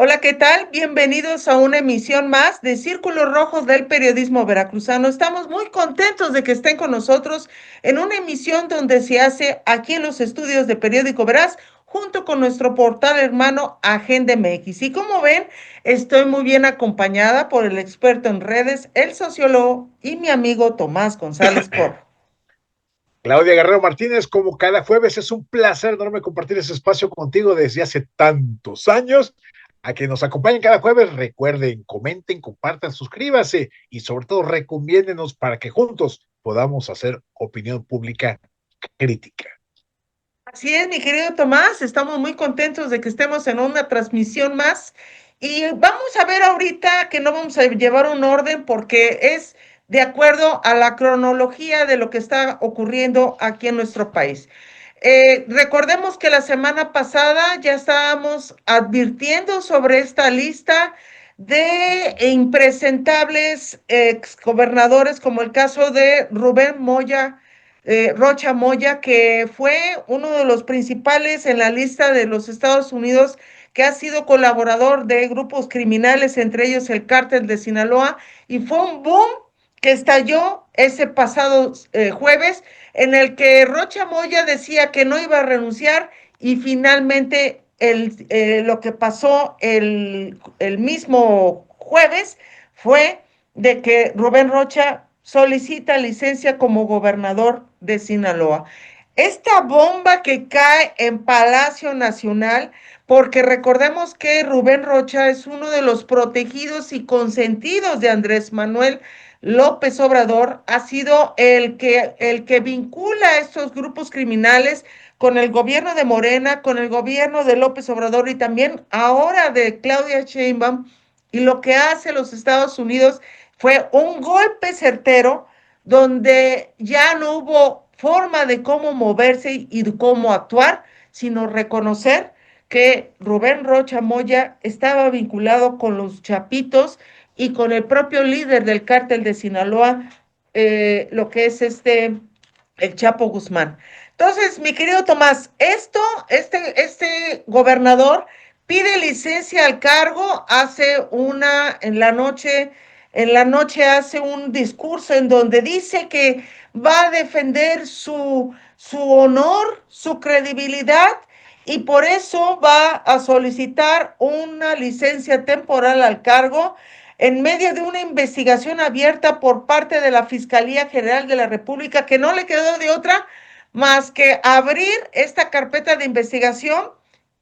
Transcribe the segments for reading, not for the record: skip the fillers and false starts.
Hola, ¿qué tal? Bienvenidos a una emisión más de Círculos Rojos del Periodismo Veracruzano. Estamos muy contentos de que estén con nosotros en una emisión donde se hace aquí en los estudios de Periódico Veraz, junto con nuestro portal hermano Agenda MX. Y como ven, estoy muy bien acompañada por el experto en redes, el sociólogo y mi amigo Tomás González Corro. Claudia Guerrero Martínez, como cada jueves, es un placer enorme compartir ese espacio contigo desde hace tantos años. A que nos acompañen cada jueves, recuerden, comenten, compartan, suscríbanse y sobre todo recomiéndenos para que juntos podamos hacer opinión pública crítica. Así es, mi querido Tomás, estamos muy contentos de que estemos en una transmisión más y vamos a ver ahorita que no vamos a llevar un orden porque es de acuerdo a la cronología de lo que está ocurriendo aquí en nuestro país. Recordemos que la semana pasada ya estábamos advirtiendo sobre esta lista de impresentables exgobernadores, como el caso de Rubén Moya Rocha Moya, que fue uno de los principales en la lista de los Estados Unidos, que ha sido colaborador de grupos criminales, entre ellos el Cártel de Sinaloa, y fue un boom que estalló ese pasado jueves, en el que Rocha Moya decía que no iba a renunciar y finalmente lo que pasó el mismo jueves fue de que Rubén Rocha solicita licencia como gobernador de Sinaloa. Esta bomba que cae en Palacio Nacional, porque recordemos que Rubén Rocha es uno de los protegidos y consentidos de Andrés Manuel López Obrador, ha sido el que vincula a estos grupos criminales con el gobierno de Morena, con el gobierno de López Obrador y también ahora de Claudia Sheinbaum. Y lo que hace los Estados Unidos fue un golpe certero donde ya no hubo forma de cómo moverse y de cómo actuar, sino reconocer que Rubén Rocha Moya estaba vinculado con los Chapitos y con el propio líder del cártel de Sinaloa, lo que es el Chapo Guzmán. Entonces, mi querido Tomás, este gobernador pide licencia al cargo, en la noche hace un discurso en donde dice que va a defender su honor, su credibilidad, y por eso va a solicitar una licencia temporal al cargo en medio de una investigación abierta por parte de la Fiscalía General de la República, que no le quedó de otra más que abrir esta carpeta de investigación,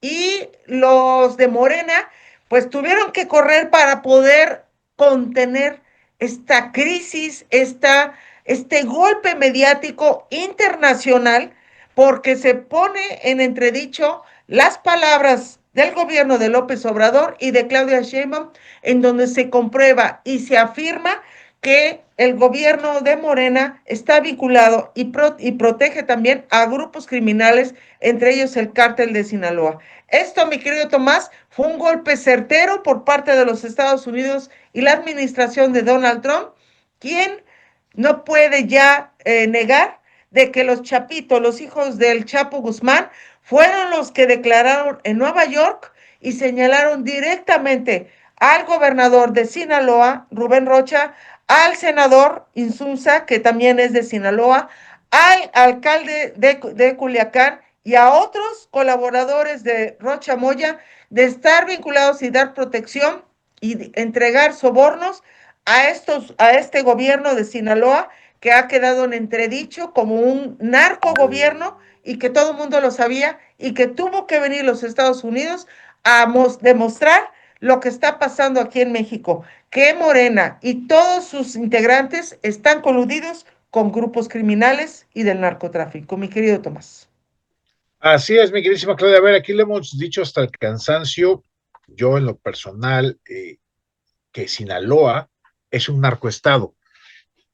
y los de Morena pues tuvieron que correr para poder contener esta crisis, este golpe mediático internacional, porque se pone en entredicho las palabras del gobierno de López Obrador y de Claudia Sheinbaum, en donde se comprueba y se afirma que el gobierno de Morena está vinculado y protege también a grupos criminales, entre ellos el cártel de Sinaloa. Esto, mi querido Tomás, fue un golpe certero por parte de los Estados Unidos y la administración de Donald Trump, quien no puede ya negar de que los Chapitos, los hijos del Chapo Guzmán, fueron los que declararon en Nueva York y señalaron directamente al gobernador de Sinaloa, Rubén Rocha, al senador Insunza, que también es de Sinaloa, al alcalde de Culiacán y a otros colaboradores de Rocha Moya, de estar vinculados y dar protección y entregar sobornos a este gobierno de Sinaloa, que ha quedado en entredicho como un narco gobierno y que todo el mundo lo sabía, y que tuvo que venir los Estados Unidos a demostrar lo que está pasando aquí en México, que Morena y todos sus integrantes están coludidos con grupos criminales y del narcotráfico, mi querido Tomás. Así es, mi queridísima Claudia. A ver, aquí le hemos dicho hasta el cansancio, yo en lo personal, que Sinaloa es un narcoestado.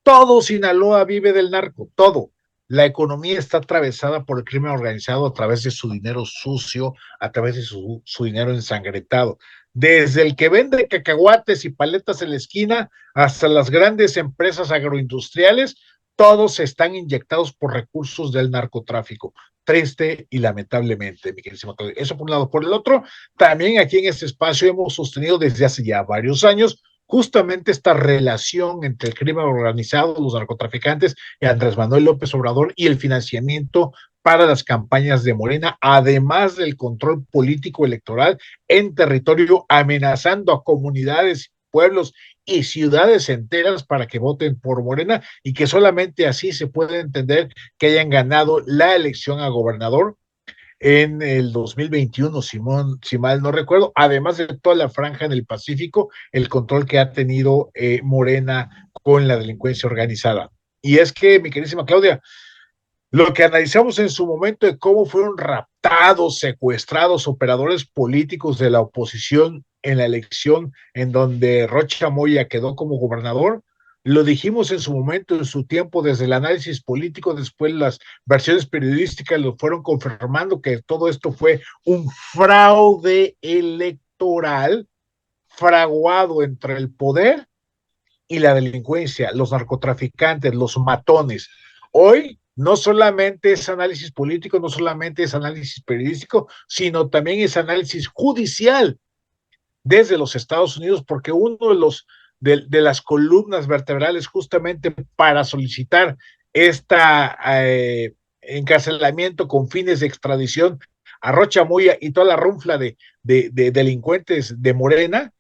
Todo Sinaloa vive del narco, todo. La economía está atravesada por el crimen organizado a través de su dinero sucio, a través de su dinero ensangrentado. Desde el que vende cacahuates y paletas en la esquina hasta las grandes empresas agroindustriales, todos están inyectados por recursos del narcotráfico. triste y lamentablemente, mi queridísima Claudia. Eso por un lado. Por el otro, también aquí en este espacio hemos sostenido desde hace ya varios años justamente esta relación entre el crimen organizado, los narcotraficantes y Andrés Manuel López Obrador y el financiamiento para las campañas de Morena, además del control político electoral en territorio, amenazando a comunidades, pueblos y ciudades enteras para que voten por Morena y que solamente así se puede entender que hayan ganado la elección a gobernador en el 2021, Simón, si mal no recuerdo, además de toda la franja en el Pacífico, el control que ha tenido Morena con la delincuencia organizada. Y es que, mi queridísima Claudia, lo que analizamos en su momento de cómo fueron raptados, secuestrados operadores políticos de la oposición en la elección en donde Rocha Moya quedó como gobernador, lo dijimos en su momento, en su tiempo, desde el análisis político, después las versiones periodísticas lo fueron confirmando que todo esto fue un fraude electoral fraguado entre el poder y la delincuencia, los narcotraficantes, los matones. Hoy no solamente es análisis político, no solamente es análisis periodístico, sino también es análisis judicial desde los Estados Unidos, porque uno de las columnas vertebrales justamente para solicitar esta encarcelamiento con fines de extradición a Rocha Moya y toda la runfla de delincuentes de Morena,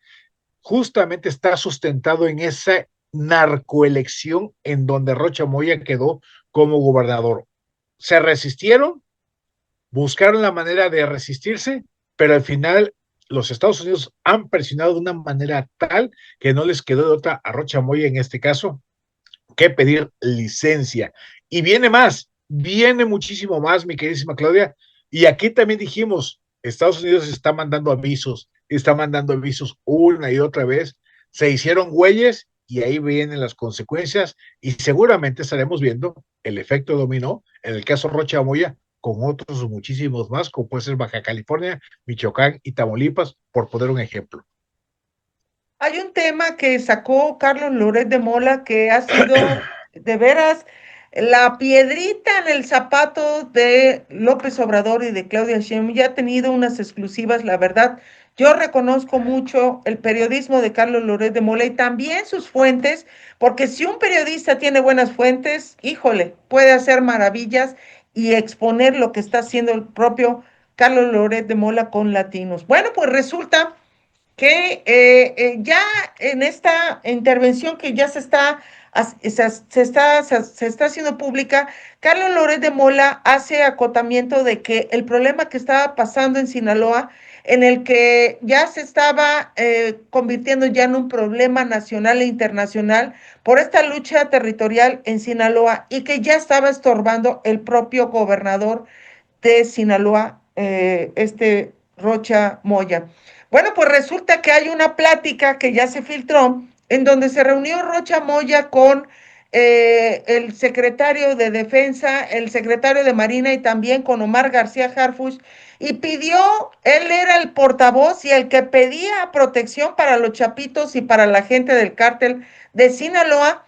justamente está sustentado en esa narcoelección en donde Rocha Moya quedó como gobernador. Se resistieron, buscaron la manera de resistirse, pero al final los Estados Unidos han presionado de una manera tal que no les quedó de otra a Rocha Moya en este caso que pedir licencia. Y viene más, viene muchísimo más, mi queridísima Claudia. Y aquí también dijimos, Estados Unidos está mandando avisos una y otra vez, se hicieron güeyes y ahí vienen las consecuencias y seguramente estaremos viendo el efecto dominó en el caso Rocha Moya con otros muchísimos más, como puede ser Baja California, Michoacán y Tamaulipas, por poner un ejemplo. Hay un tema que sacó Carlos Loret de Mola que ha sido de veras la piedrita en el zapato de López Obrador y de Claudia Sheinbaum. Ya ha tenido unas exclusivas, la verdad. Yo reconozco mucho el periodismo de Carlos Loret de Mola y también sus fuentes, porque si un periodista tiene buenas fuentes, híjole, puede hacer maravillas y exponer lo que está haciendo el propio Carlos Loret de Mola con Latinos. Bueno, pues resulta que ya en esta intervención que ya se está haciendo pública, Carlos Loret de Mola hace acotamiento de que el problema que estaba pasando en Sinaloa, en el que ya se estaba convirtiendo ya en un problema nacional e internacional por esta lucha territorial en Sinaloa y que ya estaba estorbando el propio gobernador de Sinaloa, Rocha Moya. Bueno, pues resulta que hay una plática que ya se filtró en donde se reunió Rocha Moya con el secretario de Defensa, el secretario de Marina y también con Omar García Harfuch y pidió, él era el portavoz y el que pedía protección para los chapitos y para la gente del cártel de Sinaloa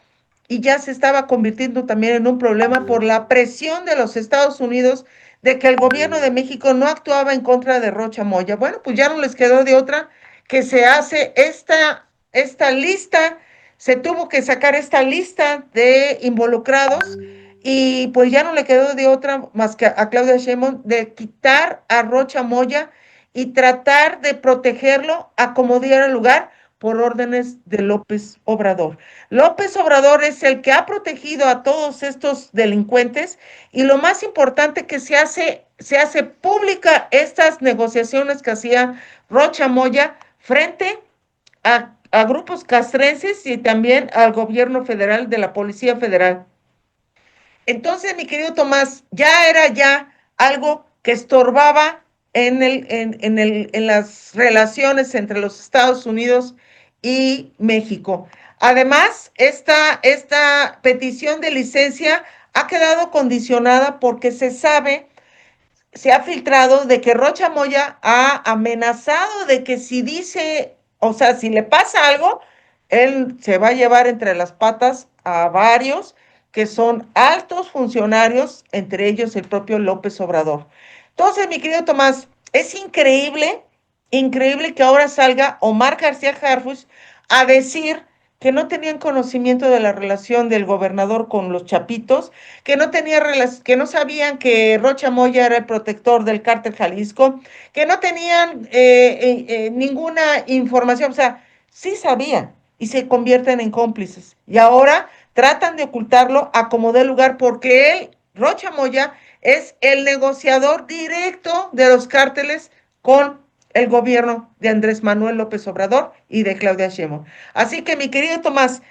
y ya se estaba convirtiendo también en un problema por la presión de los Estados Unidos de que el gobierno de México no actuaba en contra de Rocha Moya. Bueno, pues ya no les quedó de otra que se hace esta lista, se tuvo que sacar esta lista de involucrados y pues ya no le quedó de otra más que a Claudia Sheinbaum de quitar a Rocha Moya y tratar de protegerlo a como diera lugar por órdenes de López Obrador. López Obrador es el que ha protegido a todos estos delincuentes y lo más importante que se hace pública estas negociaciones que hacía Rocha Moya frente a grupos castrenses y también al gobierno federal de la Policía Federal. Entonces, mi querido Tomás, ya era ya algo que estorbaba en las relaciones entre los Estados Unidos y México. Además, esta petición de licencia ha quedado condicionada porque se ha filtrado de que Rocha Moya ha amenazado de que si dice, o sea, si le pasa algo, él se va a llevar entre las patas a varios que son altos funcionarios, entre ellos el propio López Obrador. Entonces, mi querido Tomás, es increíble, increíble que ahora salga Omar García Harfuch a decir que no tenían conocimiento de la relación del gobernador con los chapitos, que no sabían que Rocha Moya era el protector del cártel Jalisco, que no tenían ninguna información, o sea, sí sabían y se convierten en cómplices. Y ahora tratan de ocultarlo a como dé lugar porque él, Rocha Moya, es el negociador directo de los cárteles con el gobierno de Andrés Manuel López Obrador y de Claudia Sheinbaum. Así que, mi querido Tomás,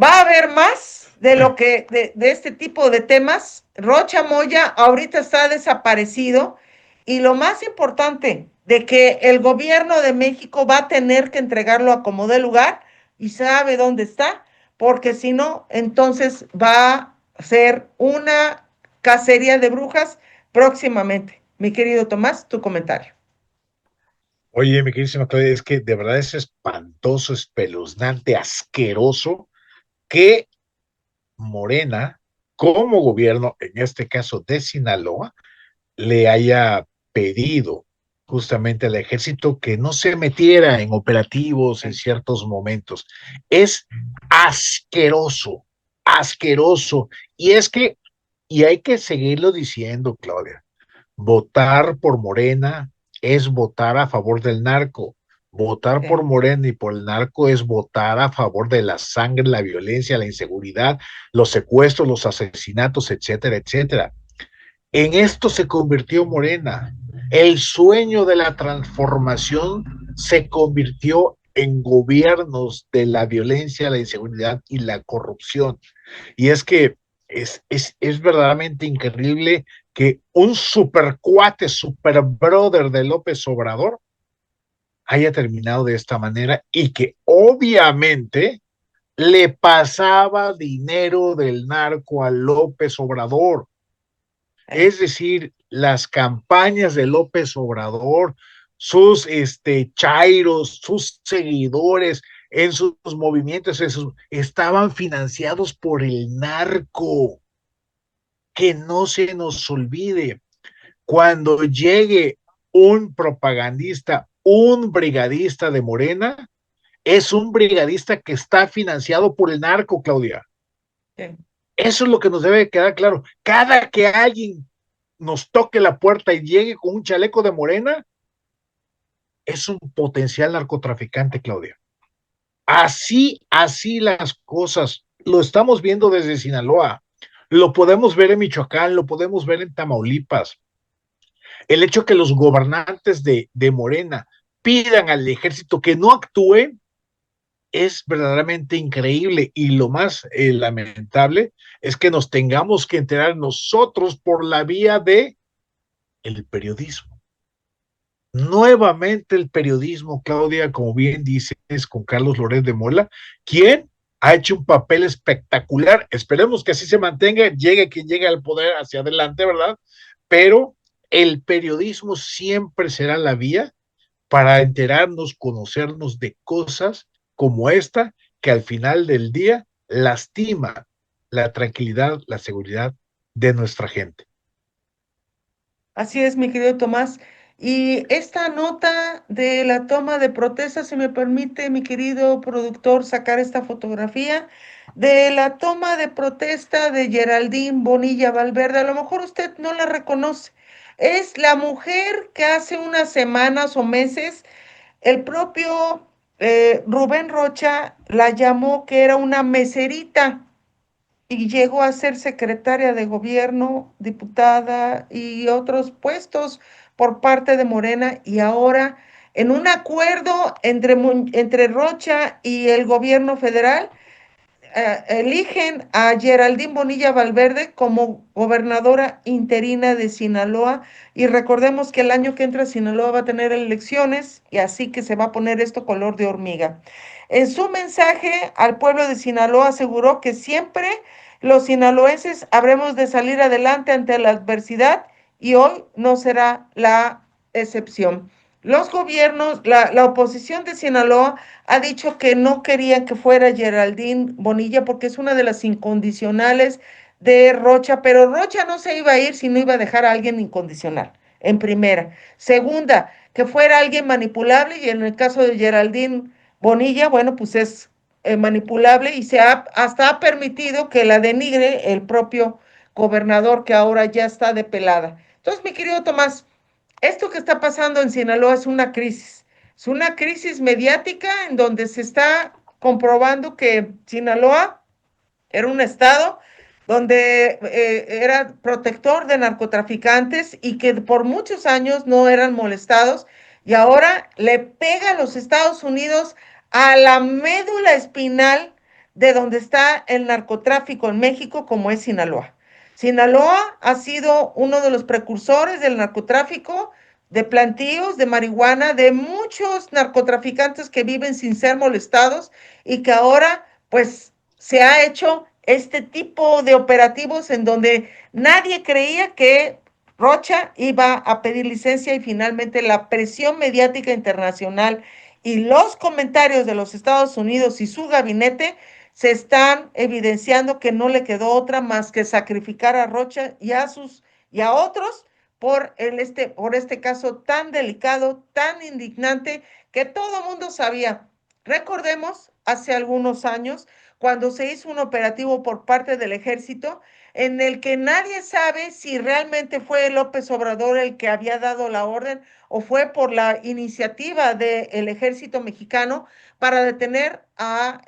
va a haber más de lo que de este tipo de temas. Rocha Moya ahorita está desaparecido y lo más importante de que el gobierno de México va a tener que entregarlo a como dé lugar y sabe dónde está, porque si no, entonces va a ser una cacería de brujas próximamente. Mi querido Tomás, tu comentario. Oye, mi queridísima Claudia, es que de verdad es espantoso, espeluznante, asqueroso que Morena, como gobierno, en este caso de Sinaloa, le haya pedido justamente al ejército que no se metiera en operativos en ciertos momentos. Es asqueroso, asqueroso. Y es que, y hay que seguirlo diciendo, Claudia, votar por Morena es votar a favor del narco. Votar por Sí. Morena y por el narco es votar a favor de la sangre, la violencia, la inseguridad, los secuestros, los asesinatos, etcétera, etcétera. En esto se convirtió Morena. El sueño de la transformación se convirtió en gobiernos de la violencia, la inseguridad y la corrupción. Y es que es verdaderamente increíble que un super cuate, super brother de López Obrador haya terminado de esta manera y que obviamente le pasaba dinero del narco a López Obrador. Es decir, las campañas de López Obrador, sus chairos, sus seguidores, en sus movimientos, estaban financiados por el narco. Que no se nos olvide, cuando llegue un propagandista, un brigadista de Morena, es un brigadista que está financiado por el narco, Claudia. Sí. Eso es lo que nos debe quedar claro. Cada que alguien nos toque la puerta y llegue con un chaleco de Morena, es un potencial narcotraficante, Claudia. Así las cosas. Lo estamos viendo desde Sinaloa. Lo podemos ver en Michoacán, lo podemos ver en Tamaulipas. El hecho que los gobernantes de Morena pidan al ejército que no actúe es verdaderamente increíble y lo más lamentable es que nos tengamos que enterar nosotros por la vía de el periodismo. Nuevamente el periodismo, Claudia, como bien dices, con Carlos Loret de Mola, quien ha hecho un papel espectacular. Esperemos que así se mantenga, llegue quien llegue al poder hacia adelante, ¿verdad? Pero el periodismo siempre será la vía para enterarnos, conocernos de cosas como esta, que al final del día lastima la tranquilidad, la seguridad de nuestra gente. Así es, mi querido Tomás. Y esta nota de la toma de protesta, si me permite, mi querido productor, sacar esta fotografía de la toma de protesta de Geraldine Bonilla Valverde. A lo mejor usted no la reconoce. Es la mujer que hace unas semanas o meses el propio Rubén Rocha la llamó que era una meserita y llegó a ser secretaria de gobierno, diputada y otros puestos por parte de Morena y ahora en un acuerdo entre Rocha y el gobierno federal, eligen a Geraldine Bonilla Valverde como gobernadora interina de Sinaloa y recordemos que el año que entra Sinaloa va a tener elecciones y así que se va a poner esto color de hormiga. En su mensaje al pueblo de Sinaloa aseguró que siempre los sinaloenses habremos de salir adelante ante la adversidad y hoy no será la excepción. Los gobiernos, la oposición de Sinaloa ha dicho que no querían que fuera Geraldine Bonilla porque es una de las incondicionales de Rocha, pero Rocha no se iba a ir si no iba a dejar a alguien incondicional, en primera. Segunda, que fuera alguien manipulable y en el caso de Geraldine Bonilla, bueno, pues es manipulable y hasta ha permitido que la denigre el propio gobernador que ahora ya está de pelada. Entonces, mi querido Tomás, esto que está pasando en Sinaloa es una crisis mediática en donde se está comprobando que Sinaloa era un estado donde era protector de narcotraficantes y que por muchos años no eran molestados y ahora le pega a los Estados Unidos a la médula espinal de donde está el narcotráfico en México, como es Sinaloa. Sinaloa ha sido uno de los precursores del narcotráfico, de plantíos, de marihuana, de muchos narcotraficantes que viven sin ser molestados y que ahora pues se ha hecho este tipo de operativos en donde nadie creía que Rocha iba a pedir licencia y finalmente la presión mediática internacional y los comentarios de los Estados Unidos y su gabinete se están evidenciando que no le quedó otra más que sacrificar a Rocha y a otros por este caso tan delicado, tan indignante que todo el mundo sabía. Recordemos hace algunos años cuando se hizo un operativo por parte del ejército en el que nadie sabe si realmente fue López Obrador el que había dado la orden o fue por la iniciativa del ejército mexicano para detener a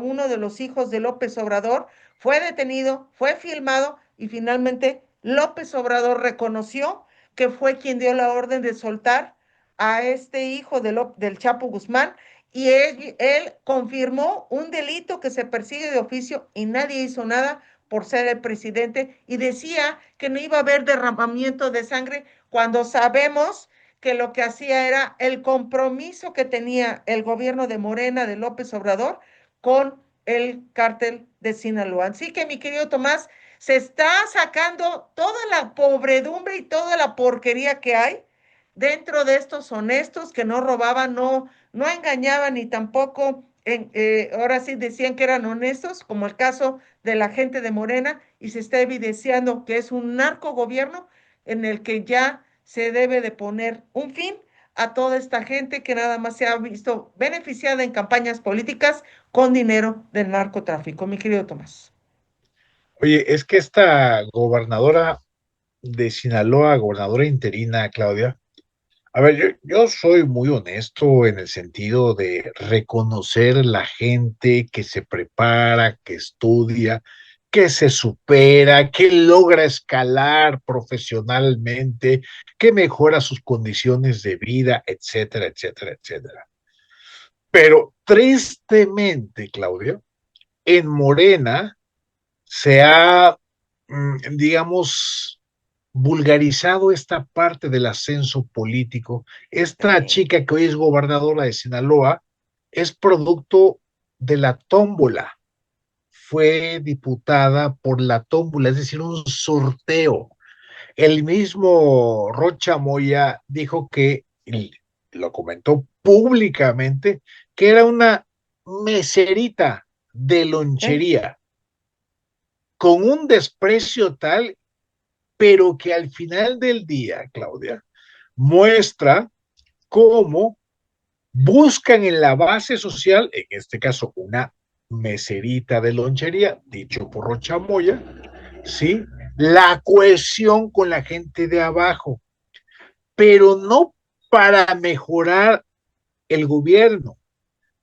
uno de los hijos de López Obrador. Fue detenido, fue filmado y finalmente López Obrador reconoció que fue quien dio la orden de soltar a este hijo del Chapo Guzmán y él confirmó un delito que se persigue de oficio y nadie hizo nada por ser el presidente y decía que no iba a haber derramamiento de sangre cuando sabemos que lo que hacía era el compromiso que tenía el gobierno de Morena de López Obrador con el cártel de Sinaloa. Así que mi querido Tomás, se está sacando toda la pobredumbre y toda la porquería que hay dentro de estos honestos que no robaban, no engañaban ni tampoco, ahora sí decían que eran honestos, como el caso de la gente de Morena, y se está evidenciando que es un narcogobierno en el que ya se debe de poner un fin a toda esta gente que nada más se ha visto beneficiada en campañas políticas con dinero del narcotráfico. Mi querido Tomás. Oye, es que esta gobernadora de Sinaloa, gobernadora interina, Claudia, a ver, yo soy muy honesto en el sentido de reconocer la gente que se prepara, que estudia, que se supera, que logra escalar profesionalmente, que mejora sus condiciones de vida, etcétera, etcétera, etcétera. Pero tristemente, Claudia, en Morena se ha, digamos, vulgarizado esta parte del ascenso político. Esta Sí, chica que hoy es gobernadora de Sinaloa es producto de la tómbola. Fue diputada por la tómbola, es decir, un sorteo. El mismo Rocha Moya dijo que, y lo comentó públicamente, que era una meserita de sí, lonchería, con un desprecio tal, pero que al final del día, Claudia, muestra cómo buscan en la base social, en este caso una meserita de lonchería, dicho por Rocha Moya, ¿sí? La cohesión con la gente de abajo, pero no para mejorar el gobierno,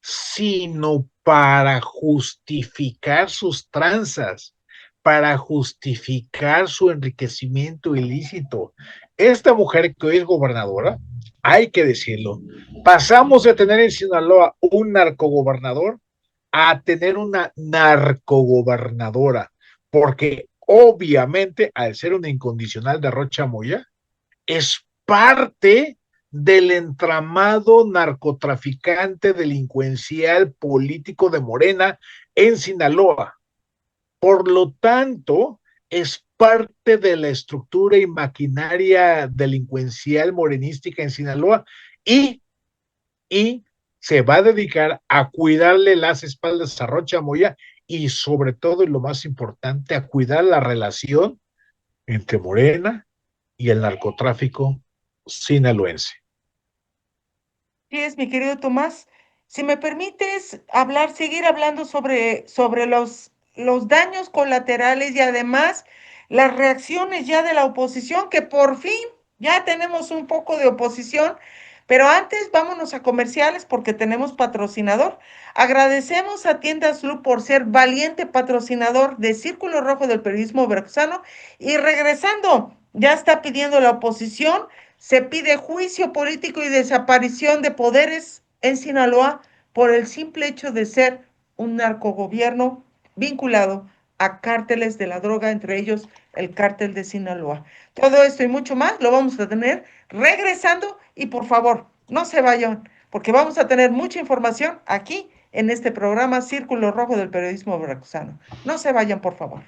sino para justificar sus tranzas, para justificar su enriquecimiento ilícito. Esta mujer que hoy es gobernadora, hay que decirlo, pasamos de tener en Sinaloa un narcogobernador a tener una narcogobernadora, porque obviamente al ser una incondicional de Rocha Moya, es parte del entramado narcotraficante, delincuencial, político de Morena en Sinaloa. Por lo tanto, es parte de la estructura y maquinaria delincuencial morenística en Sinaloa y, y se va a dedicar a cuidarle las espaldas a Rocha Moya y sobre todo, y lo más importante, a cuidar la relación entre Morena y el narcotráfico sinaloense. Sí, es mi querido Tomás. Si me permites seguir hablando sobre los daños colaterales y además las reacciones ya de la oposición, que por fin ya tenemos un poco de oposición, pero antes vámonos a comerciales porque tenemos patrocinador. Agradecemos a Tiendas Lu por ser valiente patrocinador de Círculo Rojo del Periodismo Veracruzano y regresando, ya está pidiendo la oposición. Se pide juicio político y desaparición de poderes en Sinaloa por el simple hecho de ser un narcogobierno vinculado a cárteles de la droga, entre ellos el cártel de Sinaloa. Todo esto y mucho más lo vamos a tener regresando y por favor, no se vayan, porque vamos a tener mucha información aquí en este programa Círculo Rojo del Periodismo Veracruzano. No se vayan, por favor.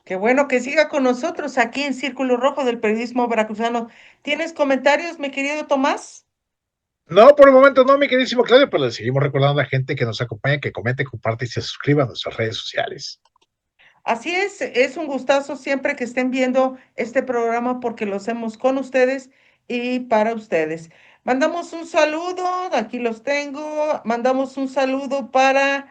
Qué bueno que siga con nosotros aquí en Círculo Rojo del Periodismo Veracruzano. ¿Tienes comentarios, mi querido Tomás? No, por el momento no, mi queridísimo Claudio, pero le seguimos recordando a la gente que nos acompaña, que comente, comparte y se suscriba a nuestras redes sociales. Así es un gustazo siempre que estén viendo este programa porque lo hacemos con ustedes y para ustedes. Mandamos un saludo, aquí los tengo, mandamos un saludo para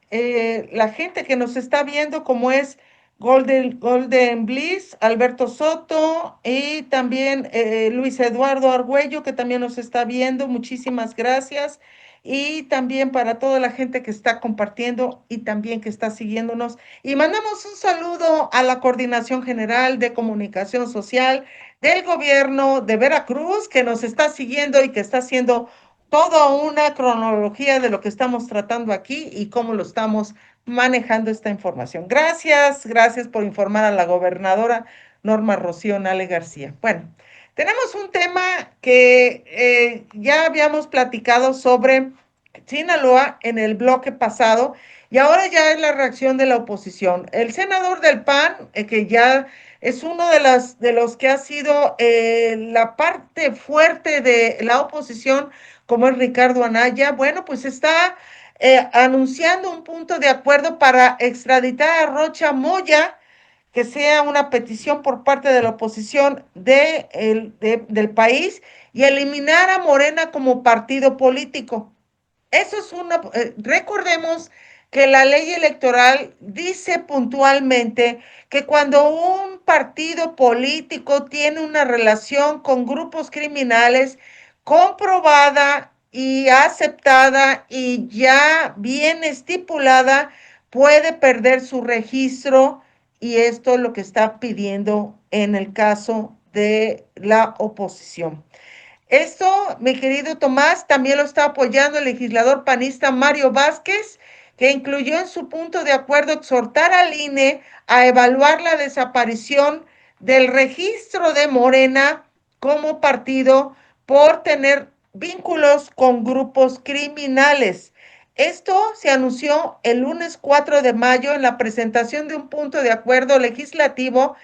la gente que nos está viendo, como es Golden Bliss, Alberto Soto y también Luis Eduardo Argüello, que también nos está viendo. Muchísimas gracias. Y también para toda la gente que está compartiendo y también que está siguiéndonos. Y mandamos un saludo a la Coordinación General de Comunicación Social del Gobierno de Veracruz, que nos está siguiendo y que está haciendo toda una cronología de lo que estamos tratando aquí y cómo lo estamos manejando esta información. Gracias, gracias por informar a la gobernadora Norma Rocío Nale García. Bueno, tenemos un tema que ya habíamos platicado sobre Sinaloa en el bloque pasado y ahora ya es la reacción de la oposición. El senador del PAN, que ya es uno de los que ha sido la parte fuerte de la oposición, como es Ricardo Anaya, bueno, pues está anunciando un punto de acuerdo para extraditar a Rocha Moya, que sea una petición por parte de la oposición del país y eliminar a Morena como partido político. Eso es recordemos que la ley electoral dice puntualmente que cuando un partido político tiene una relación con grupos criminales comprobada y aceptada y ya bien estipulada, puede perder su registro, y esto es lo que está pidiendo en el caso de la oposición. Esto, mi querido Tomás, también lo está apoyando el legislador panista Mario Vázquez, que incluyó en su punto de acuerdo exhortar al INE a evaluar la desaparición del registro de Morena como partido por tener vínculos con grupos criminales. Esto se anunció el lunes 4 de mayo en la presentación de un punto de acuerdo legislativo,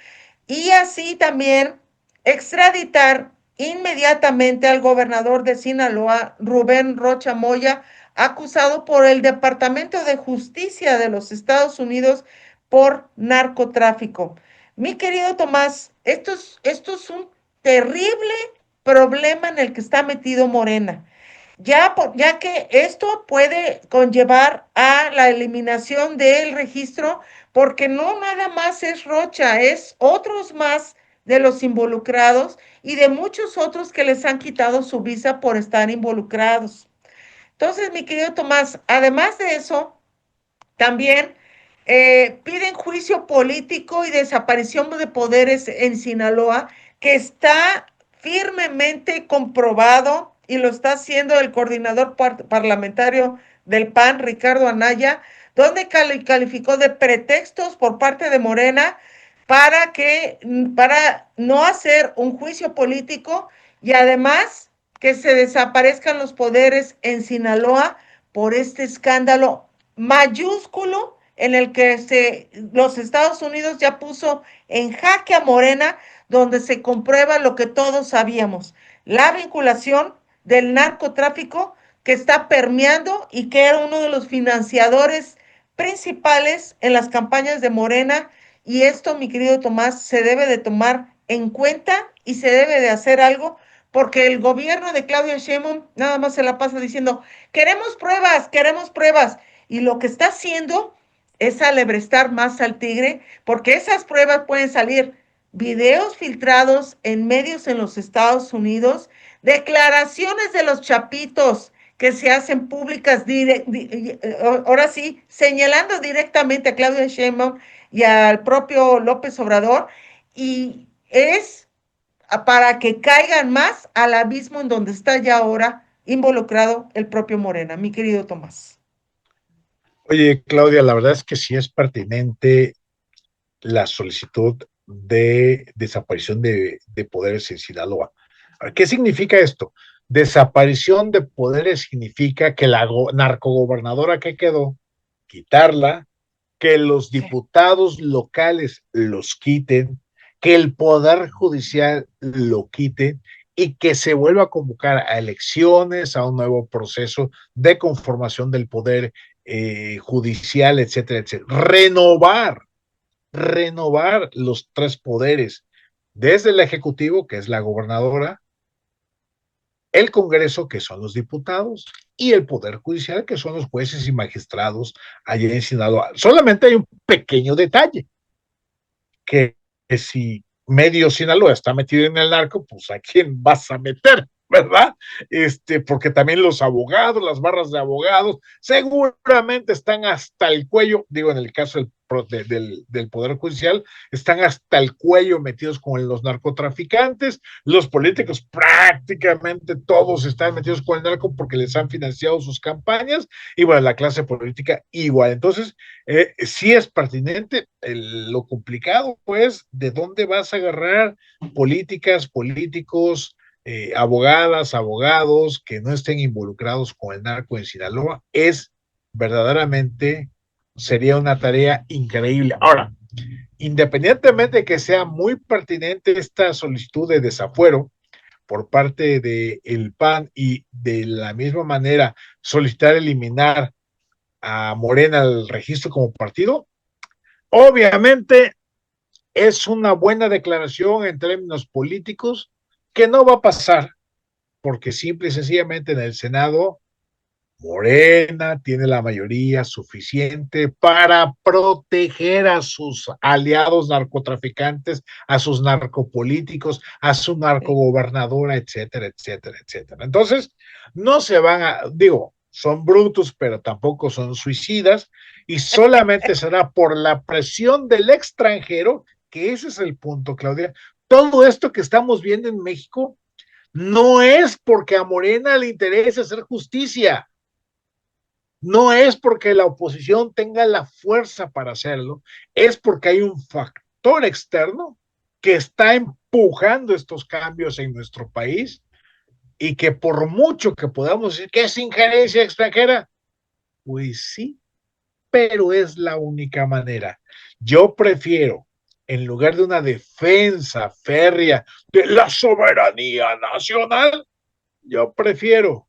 y así también extraditar inmediatamente al gobernador de Sinaloa, Rubén Rocha Moya, acusado por el Departamento de Justicia de los Estados Unidos por narcotráfico. Mi querido Tomás, esto es un terrible problema en el que está metido Morena, ya que esto puede conllevar a la eliminación del registro, porque no nada más es Rocha, es otros más de los involucrados y de muchos otros que les han quitado su visa por estar involucrados. Entonces, mi querido Tomás, además de eso, también piden juicio político y desaparición de poderes en Sinaloa, que está firmemente comprobado y lo está haciendo el coordinador parlamentario del PAN, Ricardo Anaya, donde calificó de pretextos por parte de Morena para no hacer un juicio político, y además que se desaparezcan los poderes en Sinaloa por este escándalo mayúsculo en el que los Estados Unidos ya puso en jaque a Morena, donde se comprueba lo que todos sabíamos: la vinculación del narcotráfico que está permeando y que era uno de los financiadores principales en las campañas de Morena. Y esto, mi querido Tomás, se debe de tomar en cuenta y se debe de hacer algo, porque el gobierno de Claudia Sheinbaum nada más se la pasa diciendo: queremos pruebas, y lo que está haciendo es alebrestar más al tigre, porque esas pruebas pueden salir videos filtrados en medios en los Estados Unidos, declaraciones de los chapitos que se hacen públicas, ahora sí, señalando directamente a Claudia Sheinbaum y al propio López Obrador, y es para que caigan más al abismo en donde está ya ahora involucrado el propio Morena, mi querido Tomás. Oye, Claudia, la verdad es que sí es pertinente la solicitud de desaparición de poderes en Sinaloa. ¿Qué significa esto? Desaparición de poderes significa que la narcogobernadora que quedó, quitarla, que los Sí. diputados locales los quiten, que el poder judicial lo quiten y que se vuelva a convocar a elecciones, a un nuevo proceso de conformación del poder judicial, etcétera, etcétera. Renovar los tres poderes, desde el Ejecutivo, que es la gobernadora, el Congreso, que son los diputados, y el Poder Judicial, que son los jueces y magistrados allí en Sinaloa. Solamente hay un pequeño detalle, que si medio Sinaloa está metido en el narco, pues ¿a quién vas a meter? ¿Verdad? Porque también los abogados, las barras de abogados, seguramente están hasta el cuello, digo, en el caso del Poder Judicial, están hasta el cuello metidos con los narcotraficantes, los políticos prácticamente todos están metidos con el narco porque les han financiado sus campañas, y bueno, la clase política igual. Entonces, sí es pertinente. Lo complicado, pues, de dónde vas a agarrar políticas, políticos, abogadas, abogados que no estén involucrados con el narco en Sinaloa, es verdaderamente, sería una tarea increíble. Ahora, independientemente de que sea muy pertinente esta solicitud de desafuero por parte del PAN, y de la misma manera solicitar eliminar a Morena al registro como partido, obviamente es una buena declaración en términos políticos que no va a pasar, porque simple y sencillamente en el Senado Morena tiene la mayoría suficiente para proteger a sus aliados narcotraficantes, a sus narcopolíticos, a su narcogobernadora, etcétera, etcétera, etcétera. Entonces, no se van a, digo, son brutos, pero tampoco son suicidas, y solamente será por la presión del extranjero, que ese es el punto, Claudia. Todo esto que estamos viendo en México no es porque a Morena le interese hacer justicia, no es porque la oposición tenga la fuerza para hacerlo, es porque hay un factor externo que está empujando estos cambios en nuestro país y que por mucho que podamos decir que es injerencia extranjera, pues sí, pero es la única manera. Yo prefiero, en lugar de una defensa férrea de la soberanía nacional, yo prefiero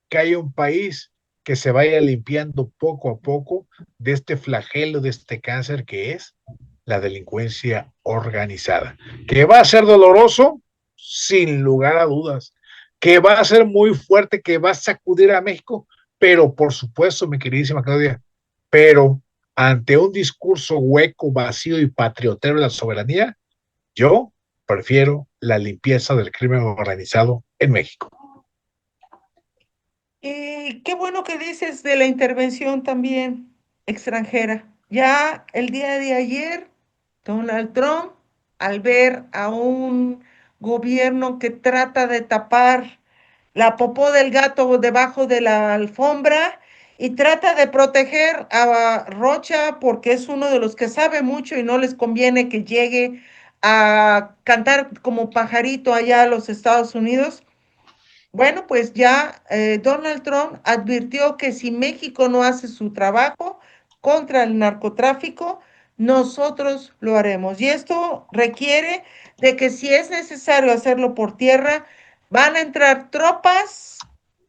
que haya un país que se vaya limpiando poco a poco de este flagelo, de este cáncer que es la delincuencia organizada. Que va a ser doloroso, sin lugar a dudas. Que va a ser muy fuerte, que va a sacudir a México, pero por supuesto, mi queridísima Claudia, pero ante un discurso hueco, vacío y patriotero de la soberanía, yo prefiero la limpieza del crimen organizado en México. Y qué bueno que dices de la intervención también extranjera. Ya el día de ayer, Donald Trump, al ver a un gobierno que trata de tapar la popó del gato debajo de la alfombra y trata de proteger a Rocha porque es uno de los que sabe mucho y no les conviene que llegue a cantar como pajarito allá a los Estados Unidos. Bueno, pues ya Donald Trump advirtió que si México no hace su trabajo contra el narcotráfico, nosotros lo haremos. Y esto requiere de que si es necesario hacerlo por tierra, van a entrar tropas,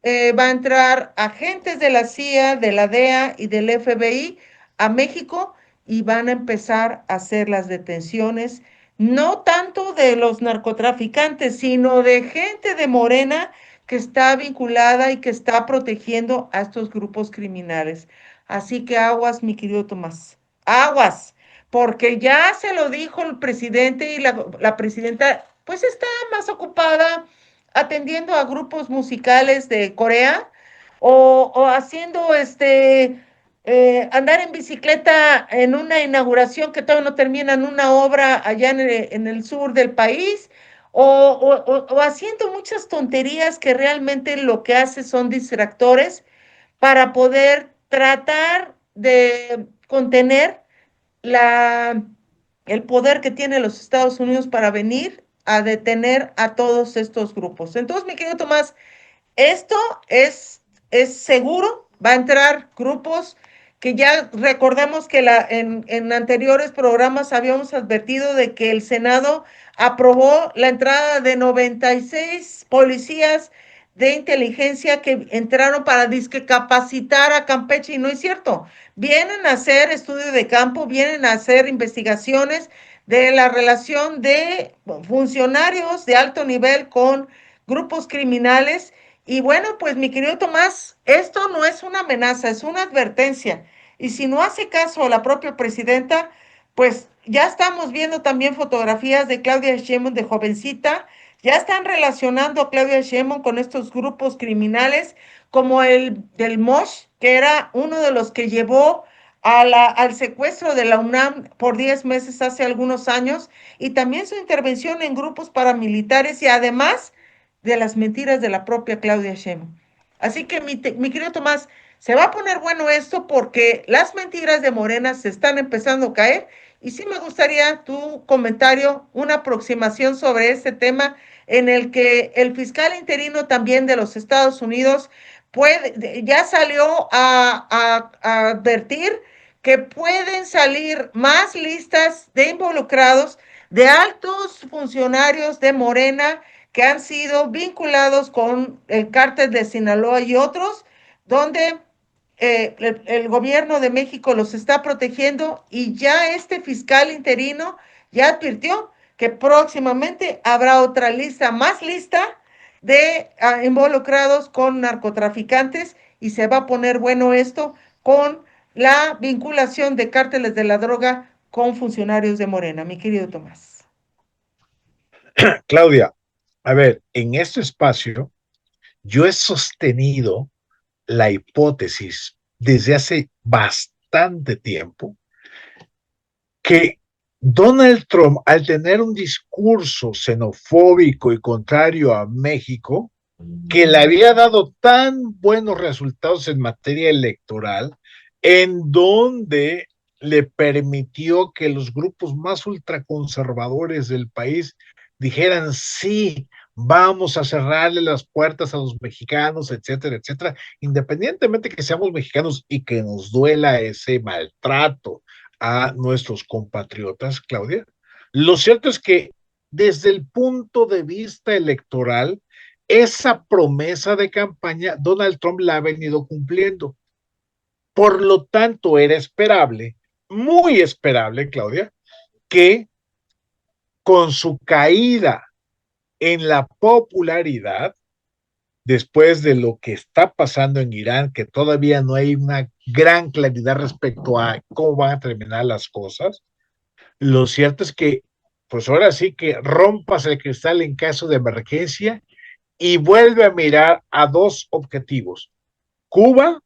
va a entrar agentes de la CIA, de la DEA y del FBI a México y van a empezar a hacer las detenciones, no tanto de los narcotraficantes, sino de gente de Morena que está vinculada y que está protegiendo a estos grupos criminales. Así que aguas, mi querido Tomás, aguas, porque ya se lo dijo el presidente y la presidenta, pues está más ocupada atendiendo a grupos musicales de Corea o haciendo andar en bicicleta en una inauguración que todavía no terminan una obra allá en el sur del país o haciendo muchas tonterías que realmente lo que hace son distractores para poder tratar de contener la, el poder que tiene los Estados Unidos para venir a detener a todos estos grupos. Entonces, mi querido Tomás, esto es seguro, va a entrar grupos que ya recordemos que en anteriores programas habíamos advertido de que el Senado aprobó la entrada de 96 policías de inteligencia que entraron para disque capacitar a Campeche y no es cierto. Vienen a hacer estudio de campo, vienen a hacer investigaciones de la relación de funcionarios de alto nivel con grupos criminales y bueno, pues mi querido Tomás, esto no es una amenaza, es una advertencia. Y si no hace caso a la propia presidenta, pues ya estamos viendo también fotografías de Claudia Sheinbaum de jovencita, ya están relacionando a Claudia Sheinbaum con estos grupos criminales como el del MOSH, que era uno de los que llevó al secuestro de la UNAM por 10 meses hace algunos años y también su intervención en grupos paramilitares y además de las mentiras de la propia Claudia Sheinbaum. Así que mi querido Tomás, se va a poner bueno esto porque las mentiras de Morena se están empezando a caer y sí me gustaría tu comentario, una aproximación sobre este tema en el que el fiscal interino también de los Estados Unidos ya salió a advertir que pueden salir más listas de involucrados de altos funcionarios de Morena que han sido vinculados con el cártel de Sinaloa y otros, donde el gobierno de México los está protegiendo y ya este fiscal interino ya advirtió que próximamente habrá otra lista, más lista de involucrados con narcotraficantes y se va a poner bueno esto con la vinculación de cárteles de la droga con funcionarios de Morena, mi querido Tomás. Claudia, a ver, en este espacio yo he sostenido la hipótesis desde hace bastante tiempo que Donald Trump, al tener un discurso xenofóbico y contrario a México, que le había dado tan buenos resultados en materia electoral, en donde le permitió que los grupos más ultraconservadores del país dijeran sí, vamos a cerrarle las puertas a los mexicanos, etcétera, etcétera, independientemente que seamos mexicanos y que nos duela ese maltrato a nuestros compatriotas, Claudia. Lo cierto es que desde el punto de vista electoral, esa promesa de campaña Donald Trump la ha venido cumpliendo. Por lo tanto, era esperable, muy esperable, Claudia, que con su caída en la popularidad, después de lo que está pasando en Irán, que todavía no hay una gran claridad respecto a cómo van a terminar las cosas, lo cierto es que, pues ahora sí que rompas el cristal en caso de emergencia y vuelve a mirar a dos objetivos. Cuba,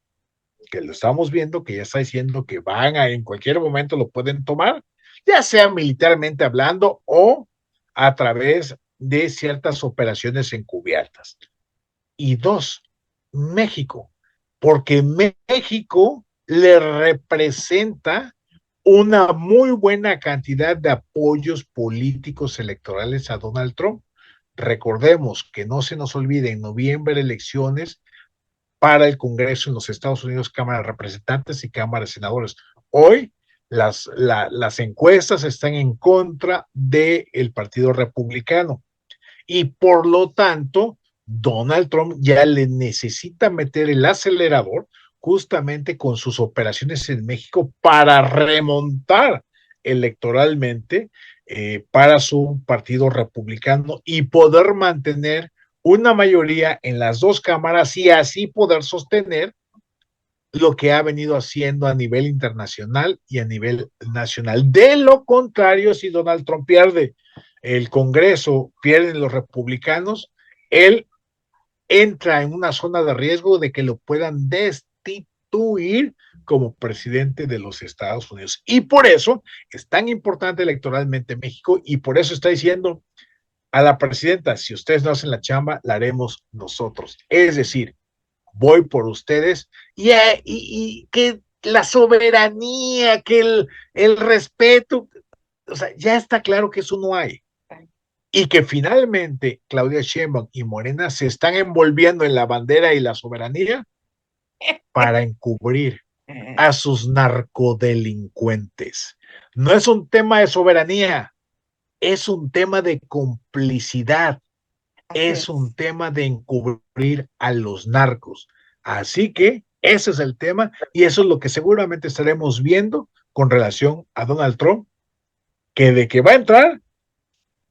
que lo estamos viendo, que ya está diciendo que van a, en cualquier momento lo pueden tomar, ya sea militarmente hablando o a través de ciertas operaciones encubiertas. Y dos, México, porque México le representa una muy buena cantidad de apoyos políticos electorales a Donald Trump. Recordemos que no se nos olvide, en noviembre elecciones para el Congreso en los Estados Unidos, Cámara de Representantes y Cámara de Senadores. Hoy las encuestas están en contra del Partido Republicano y por lo tanto Donald Trump ya le necesita meter el acelerador justamente con sus operaciones en México para remontar electoralmente para su partido republicano y poder mantener una mayoría en las dos cámaras y así poder sostener lo que ha venido haciendo a nivel internacional y a nivel nacional. De lo contrario, si Donald Trump pierde el Congreso, pierden los republicanos, él entra en una zona de riesgo de que lo puedan destituir como presidente de los Estados Unidos. Y por eso es tan importante electoralmente México y por eso está diciendo a la presidenta, si ustedes no hacen la chamba, la haremos nosotros. Es decir, voy por ustedes y que la soberanía, que el respeto, o sea, ya está claro que eso no hay. Y que finalmente Claudia Sheinbaum y Morena se están envolviendo en la bandera y la soberanía para encubrir a sus narcodelincuentes. No es un tema de soberanía, es un tema de complicidad, Así es es. un tema de encubrir a los narcos. Así que ese es el tema y eso es lo que seguramente estaremos viendo con relación a Donald Trump, que de que va a entrar,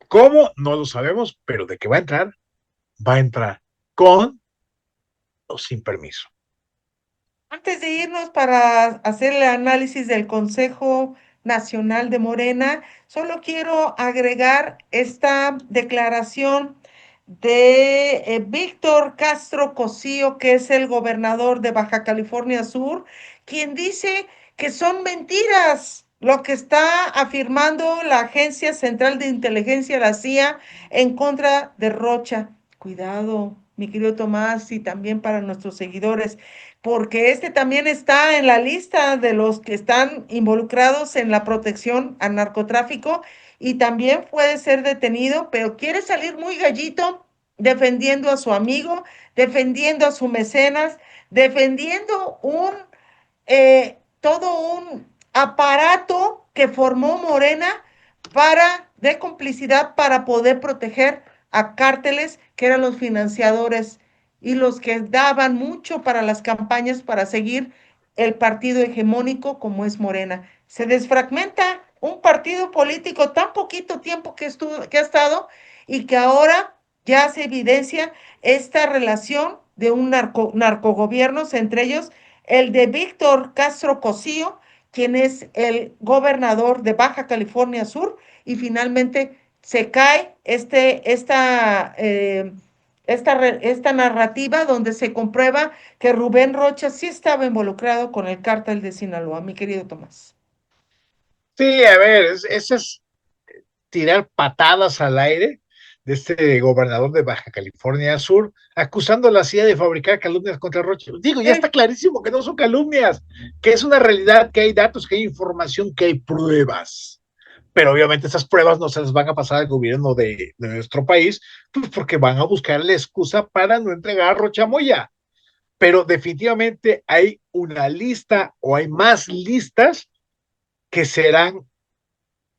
¿cómo? No lo sabemos, pero de que va a entrar con o sin permiso. Antes de irnos para hacer el análisis del Consejo Nacional de Morena, solo quiero agregar esta declaración de Víctor Castro Cosío, que es el gobernador de Baja California Sur, quien dice que son mentiras lo que está afirmando la Agencia Central de Inteligencia, la CIA, en contra de Rocha. Cuidado, mi querido Tomás, y también para nuestros seguidores, porque este también está en la lista de los que están involucrados en la protección al narcotráfico y también puede ser detenido, pero quiere salir muy gallito defendiendo a su amigo, defendiendo a su mecenas, defendiendo todo un aparato que formó Morena de complicidad para poder proteger a cárteles que eran los financiadores y los que daban mucho para las campañas para seguir el partido hegemónico como es Morena. Se desfragmenta un partido político tan poquito tiempo que ha estado y que ahora ya se evidencia esta relación de un narcogobiernos, entre ellos el de Víctor Castro Cosío, quien es el gobernador de Baja California Sur, y finalmente se cae esta narrativa donde se comprueba que Rubén Rocha sí estaba involucrado con el cártel de Sinaloa, mi querido Tomás. Sí, a ver, ese es tirar patadas al aire de este gobernador de Baja California Sur, acusando a la CIA de fabricar calumnias contra Rocha. Digo, ya está clarísimo que no son calumnias, que es una realidad, que hay datos, que hay información, que hay pruebas. Pero obviamente esas pruebas no se las van a pasar al gobierno de nuestro país, pues porque van a buscar la excusa para no entregar a Rocha Moya. Pero definitivamente hay una lista o hay más listas que serán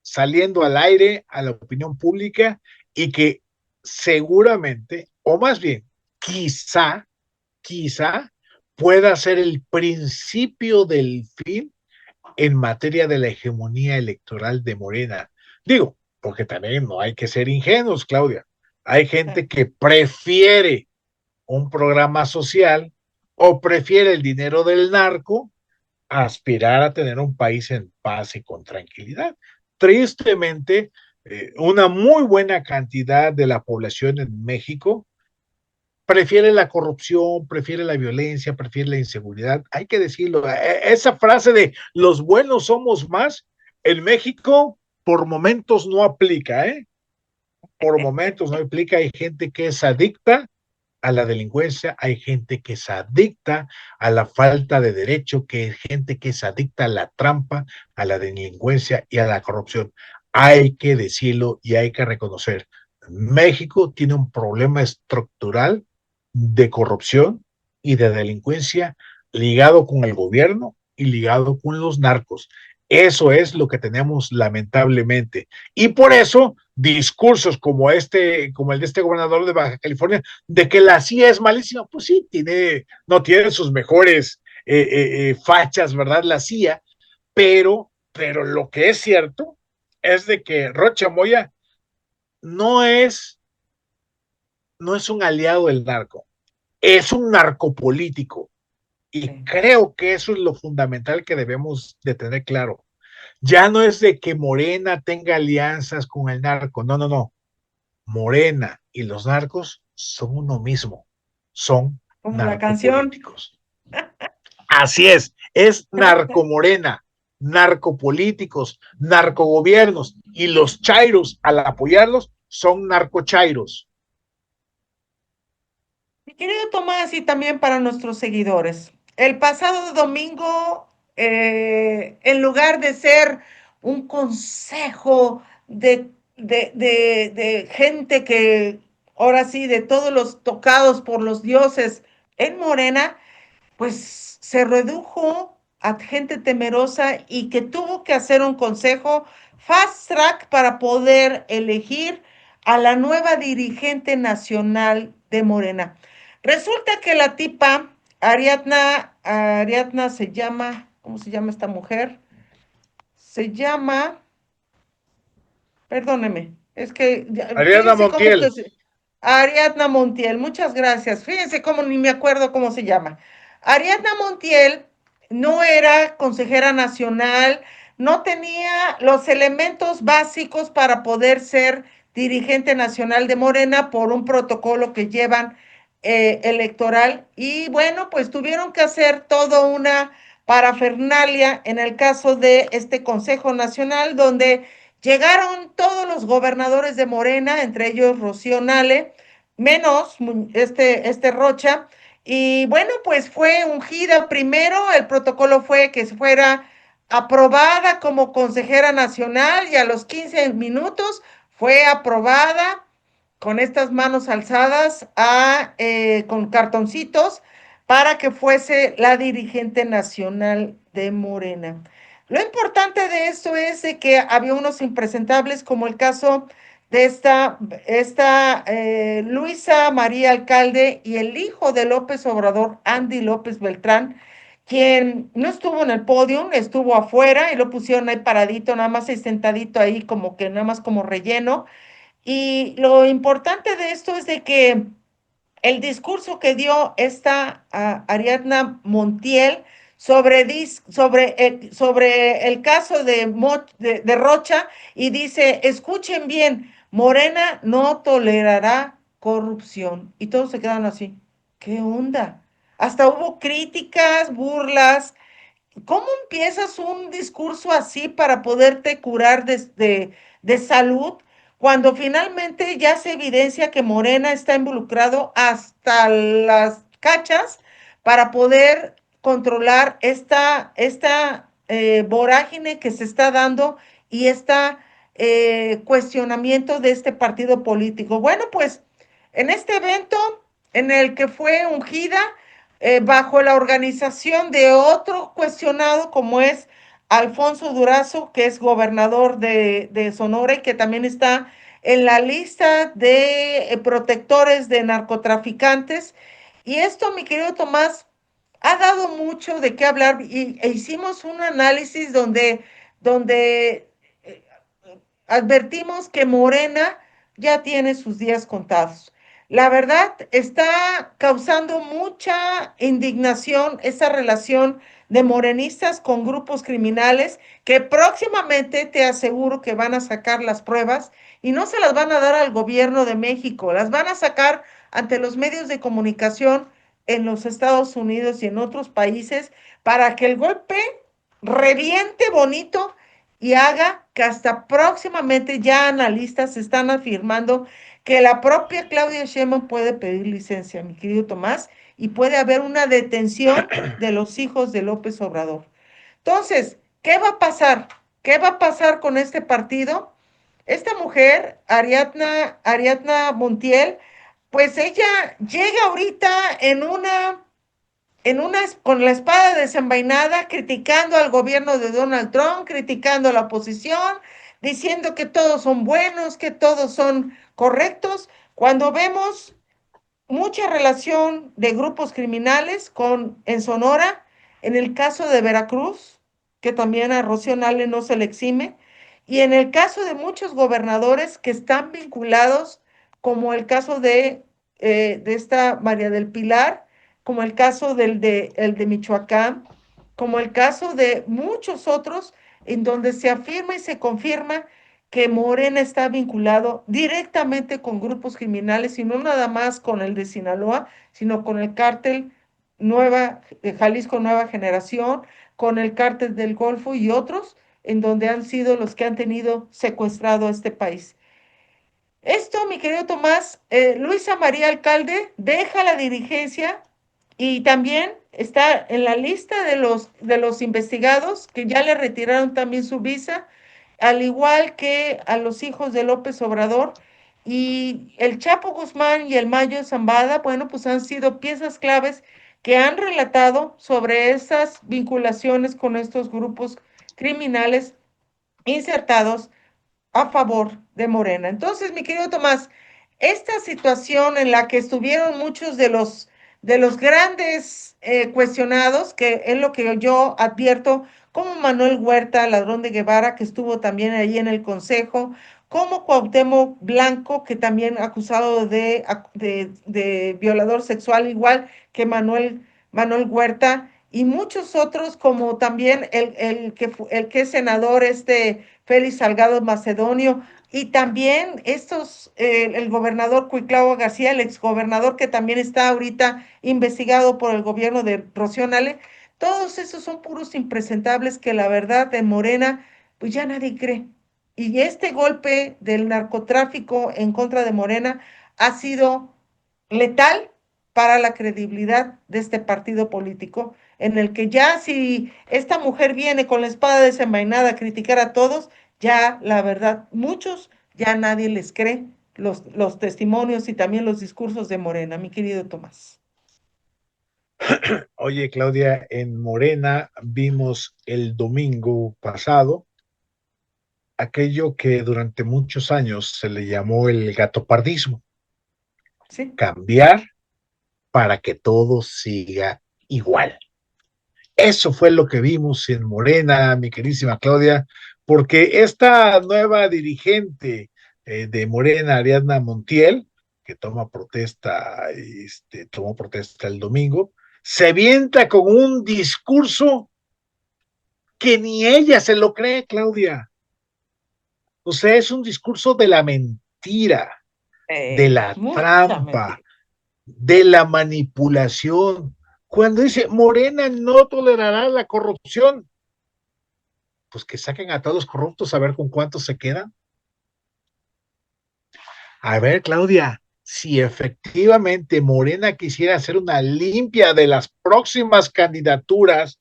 saliendo al aire, a la opinión pública, y que seguramente, o más bien, quizá pueda ser el principio del fin en materia de la hegemonía electoral de Morena. Digo, porque también no hay que ser ingenuos, Claudia. Hay gente que prefiere un programa social o prefiere el dinero del narco a aspirar a tener un país en paz y con tranquilidad. Tristemente, una muy buena cantidad de la población en México prefiere la corrupción, prefiere la violencia, prefiere la inseguridad. Hay que decirlo, esa frase de los buenos somos más, en México por momentos no aplica, ¿eh? Por momentos no aplica. Hay gente que es adicta a la delincuencia, hay gente que es adicta a la falta de derecho, que hay gente que es adicta a la trampa, a la delincuencia y a la corrupción. Hay que decirlo y hay que reconocer. México tiene un problema estructural de corrupción y de delincuencia ligado con el gobierno y ligado con los narcos. Eso es lo que tenemos lamentablemente. Y por eso discursos como como el de este gobernador de Baja California, de que la CIA es malísima, pues sí, no tiene sus mejores fachas, ¿verdad? La CIA, pero lo que es cierto es de que Rocha Moya no es, no es un aliado del narco, es un narcopolítico. Y Sí. creo que eso es lo fundamental que debemos de tener claro. Ya no es de que Morena tenga alianzas con el narco, no, no, no. Morena y los narcos son uno mismo, son Como la canción. narcopolíticos. Así es narcomorena, narcopolíticos, narcogobiernos y los chairos al apoyarlos son narcochairos. Mi querido Tomás, y también para nuestros seguidores, el pasado domingo, en lugar de ser un consejo de gente que, ahora sí, de todos los tocados por los dioses en Morena, pues se redujo a gente temerosa y que tuvo que hacer un consejo fast track para poder elegir a la nueva dirigente nacional de Morena. Resulta que la tipa, Ariadna se llama, ¿cómo se llama esta mujer? Se llama, perdóneme, es que Ariana fíjense cómo Montiel, Ariadna Montiel, muchas gracias. Fíjense cómo ni me acuerdo cómo se llama. Ariadna Montiel no era consejera nacional, no tenía los elementos básicos para poder ser dirigente nacional de Morena por un protocolo que llevan electoral. Y bueno, pues tuvieron que hacer toda una parafernalia en el caso de este Consejo Nacional, donde llegaron todos los gobernadores de Morena, entre ellos Rocío Nale, menos este Rocha. Y bueno, pues fue ungida primero, el protocolo fue que fuera aprobada como consejera nacional y a los 15 minutos fue aprobada con estas manos alzadas con cartoncitos para que fuese la dirigente nacional de Morena. Lo importante de esto es de que había unos impresentables, como el caso de esta Luisa María Alcalde y el hijo de López Obrador, Andy López Beltrán, quien no estuvo en el podio, estuvo afuera y lo pusieron ahí paradito, nada más ahí sentadito ahí como que nada más como relleno. Y lo importante de esto es de que el discurso que dio esta Ariadna Montiel sobre el caso de Rocha y dice, escuchen bien, Morena no tolerará corrupción. Y todos se quedan así, ¿qué onda? Hasta hubo críticas, burlas. ¿Cómo empiezas un discurso así para poderte curar de salud cuando finalmente ya se evidencia que Morena está involucrado hasta las cachas para poder controlar esta vorágine que se está dando y este cuestionamiento de este partido político? Bueno, pues en este evento en el que fue ungida bajo la organización de otro cuestionado como es Alfonso Durazo, que es gobernador de Sonora y que también está en la lista de protectores de narcotraficantes. Y esto, mi querido Tomás, ha dado mucho de qué hablar e hicimos un análisis donde eh, advertimos que Morena ya tiene sus días contados. La verdad está causando mucha indignación esa relación de morenistas con grupos criminales que próximamente te aseguro que van a sacar las pruebas y no se las van a dar al gobierno de México, las van a sacar ante los medios de comunicación en los Estados Unidos y en otros países para que el golpe reviente bonito y haga que hasta próximamente ya analistas están afirmando que la propia Claudia Sheinbaum puede pedir licencia, mi querido Tomás, y puede haber una detención de los hijos de López Obrador. Entonces, ¿qué va a pasar? ¿Qué va a pasar con este partido? Esta mujer, Ariadna Montiel, pues ella llega ahorita con la espada desenvainada, criticando al gobierno de Donald Trump, criticando a la oposición, diciendo que todos son buenos, que todos son correctos, cuando vemos mucha relación de grupos criminales en Sonora, en el caso de Veracruz, que también a Rocío Nale no se le exime, y en el caso de muchos gobernadores que están vinculados, como el caso de esta María del Pilar, como el caso el de Michoacán, como el caso de muchos otros, en donde se afirma y se confirma que Morena está vinculado directamente con grupos criminales y no nada más con el de Sinaloa, sino con el cártel Jalisco Nueva Generación, con el cártel del Golfo y otros, en donde han sido los que han tenido secuestrado a este país. Esto, mi querido Tomás, Luisa María Alcalde deja la dirigencia y también está en la lista de los investigados que ya le retiraron también su visa, al igual que a los hijos de López Obrador. Y el Chapo Guzmán y el Mayo Zambada, bueno, pues han sido piezas claves que han relatado sobre esas vinculaciones con estos grupos criminales insertados a favor de Morena. Entonces, mi querido Tomás, esta situación en la que estuvieron muchos de los grandes cuestionados, que es lo que yo advierto, como Manuel Huerta, ladrón de Guevara, que estuvo también ahí en el Consejo, como Cuauhtémoc Blanco, que también acusado de violador sexual, igual que Manuel Huerta, y muchos otros, como también el que es senador, Félix Salgado Macedonio, y también el gobernador Cuitlao García, el exgobernador que también está ahorita investigado por el gobierno de Rocío Nale, todos esos son puros impresentables que la verdad en Morena, pues ya nadie cree. Y este golpe del narcotráfico en contra de Morena ha sido letal para la credibilidad de este partido político, en el que ya si esta mujer viene con la espada desenvainada a criticar a todos, ya la verdad, muchos ya nadie les cree los testimonios y también los discursos de Morena, mi querido Tomás. Oye, Claudia, en Morena vimos el domingo pasado aquello que durante muchos años se le llamó el gatopardismo, Sí, cambiar para que todo siga igual. Eso fue lo que vimos en Morena, mi queridísima Claudia, porque esta nueva dirigente de Morena, Ariadna Montiel, que tomó protesta el domingo, se avienta con un discurso que ni ella se lo cree, Claudia. O sea, es un discurso de la mentira, de la Mucha trampa, mentira. de la manipulación. Cuando dice Morena no tolerará la corrupción, pues que saquen a todos los corruptos a ver con cuántos se quedan. A ver, Claudia, si efectivamente Morena quisiera hacer una limpia de las próximas candidaturas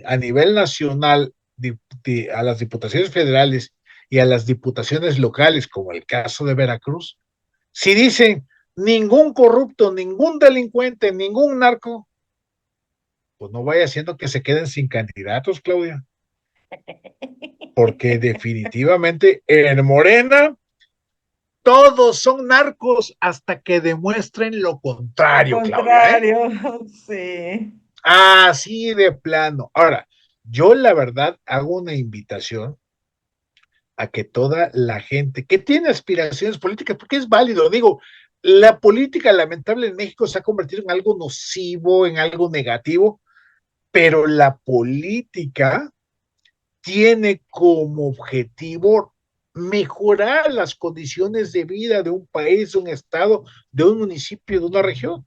a nivel nacional a las diputaciones federales y a las diputaciones locales, como el caso de Veracruz, si dicen ningún corrupto, ningún delincuente, ningún narco, pues no vaya siendo que se queden sin candidatos, Claudia. Porque definitivamente en Morena todos son narcos hasta que demuestren lo Lo contrario, Claudia, ¿eh? contrario, sí. Así de plano. Ahora, yo la verdad hago una invitación a que toda la gente que tiene aspiraciones políticas, porque es válido, digo, la política lamentable en México se ha convertido en algo nocivo, en algo negativo, pero la política tiene como objetivo mejorar las condiciones de vida de un país, de un estado, de un municipio, de una región.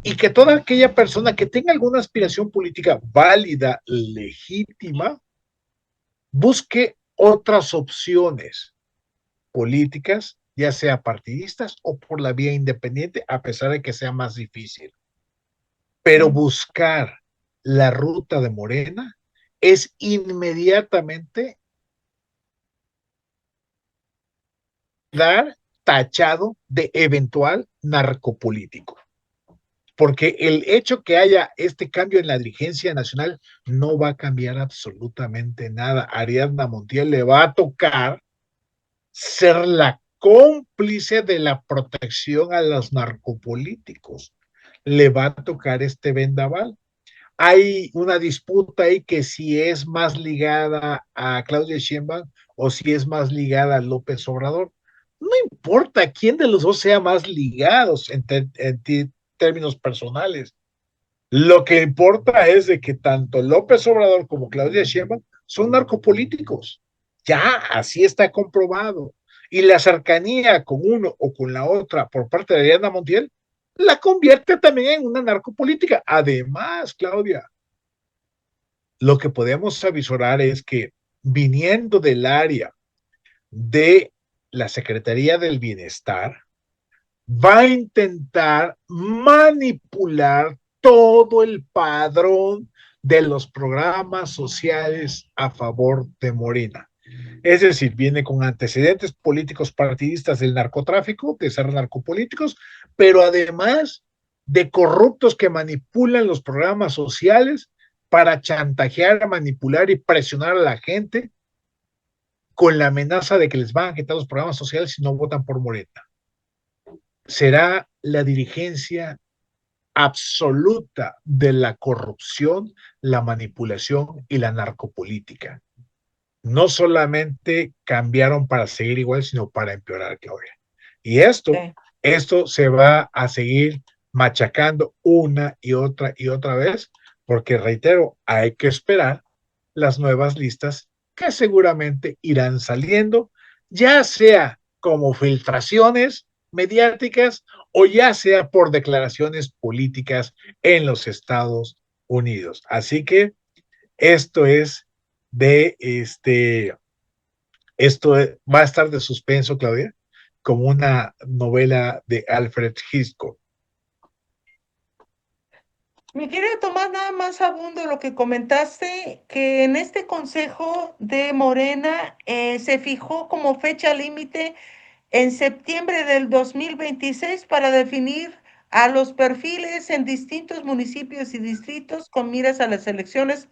Y que toda aquella persona que tenga alguna aspiración política válida, legítima, busque otras opciones políticas, ya sea partidistas o por la vía independiente, a pesar de que sea más difícil. Pero buscar la ruta de Morena es inmediatamente dar tachado de eventual narcopolítico. Porque el hecho que haya este cambio en la dirigencia nacional no va a cambiar absolutamente nada. Ariadna Montiel le va a tocar ser la cómplice de la protección a los narcopolíticos. Le va a tocar este vendaval. Hay una disputa ahí que si es más ligada a Claudia Sheinbaum o si es más ligada a López Obrador. No importa quién de los dos sea más ligados en términos personales. Lo que importa es de que tanto López Obrador como Claudia Sheinbaum son narcopolíticos. Ya, así está comprobado. Y la cercanía con uno o con la otra por parte de Ariana Montiel la convierte también en una narcopolítica. Además, Claudia, lo que podemos avisorar es que viniendo del área de la Secretaría del Bienestar, va a intentar manipular todo el padrón de los programas sociales a favor de Morena. Es decir, viene con antecedentes políticos partidistas del narcotráfico, de ser narcopolíticos, pero además de corruptos que manipulan los programas sociales para chantajear, manipular y presionar a la gente con la amenaza de que les van a quitar los programas sociales si no votan por Morena. Será la dirigencia absoluta de la corrupción, la manipulación y la narcopolítica. No solamente cambiaron para seguir igual, sino para empeorar, Claudia. Y Sí. esto se va a seguir machacando una y otra vez, porque reitero, hay que esperar las nuevas listas que seguramente irán saliendo, ya sea como filtraciones mediáticas o ya sea por declaraciones políticas en los Estados Unidos. Así que esto es de esto va a estar de suspenso, Claudia, como una novela de Alfred Hitchcock. Mi querido Tomás, nada más abundo lo que comentaste, que en este Consejo de Morena se fijó como fecha límite en septiembre del 2026 para definir a los perfiles en distintos municipios y distritos con miras a las elecciones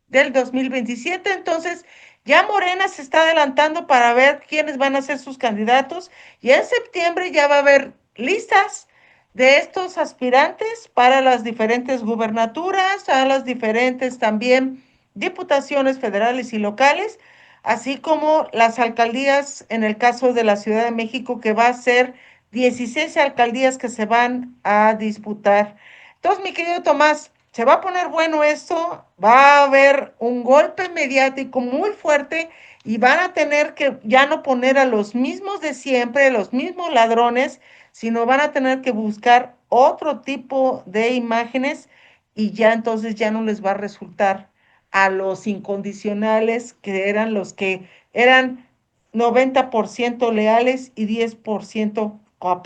del 2027. Entonces, ya Morena se está adelantando para ver quiénes van a ser sus candidatos y en septiembre ya va a haber listas de estos aspirantes para las diferentes gubernaturas, a las diferentes también diputaciones federales y locales, así como las alcaldías en el caso de la Ciudad de México, que va a ser 16 alcaldías que se van a disputar. Entonces, mi querido Tomás, se va a poner bueno esto, va a haber un golpe mediático muy fuerte y van a tener que ya no poner a los mismos de siempre, los mismos ladrones, sino van a tener que buscar otro tipo de imágenes y ya entonces ya no les va a resultar a los incondicionales que eran los que eran 90% leales y 10%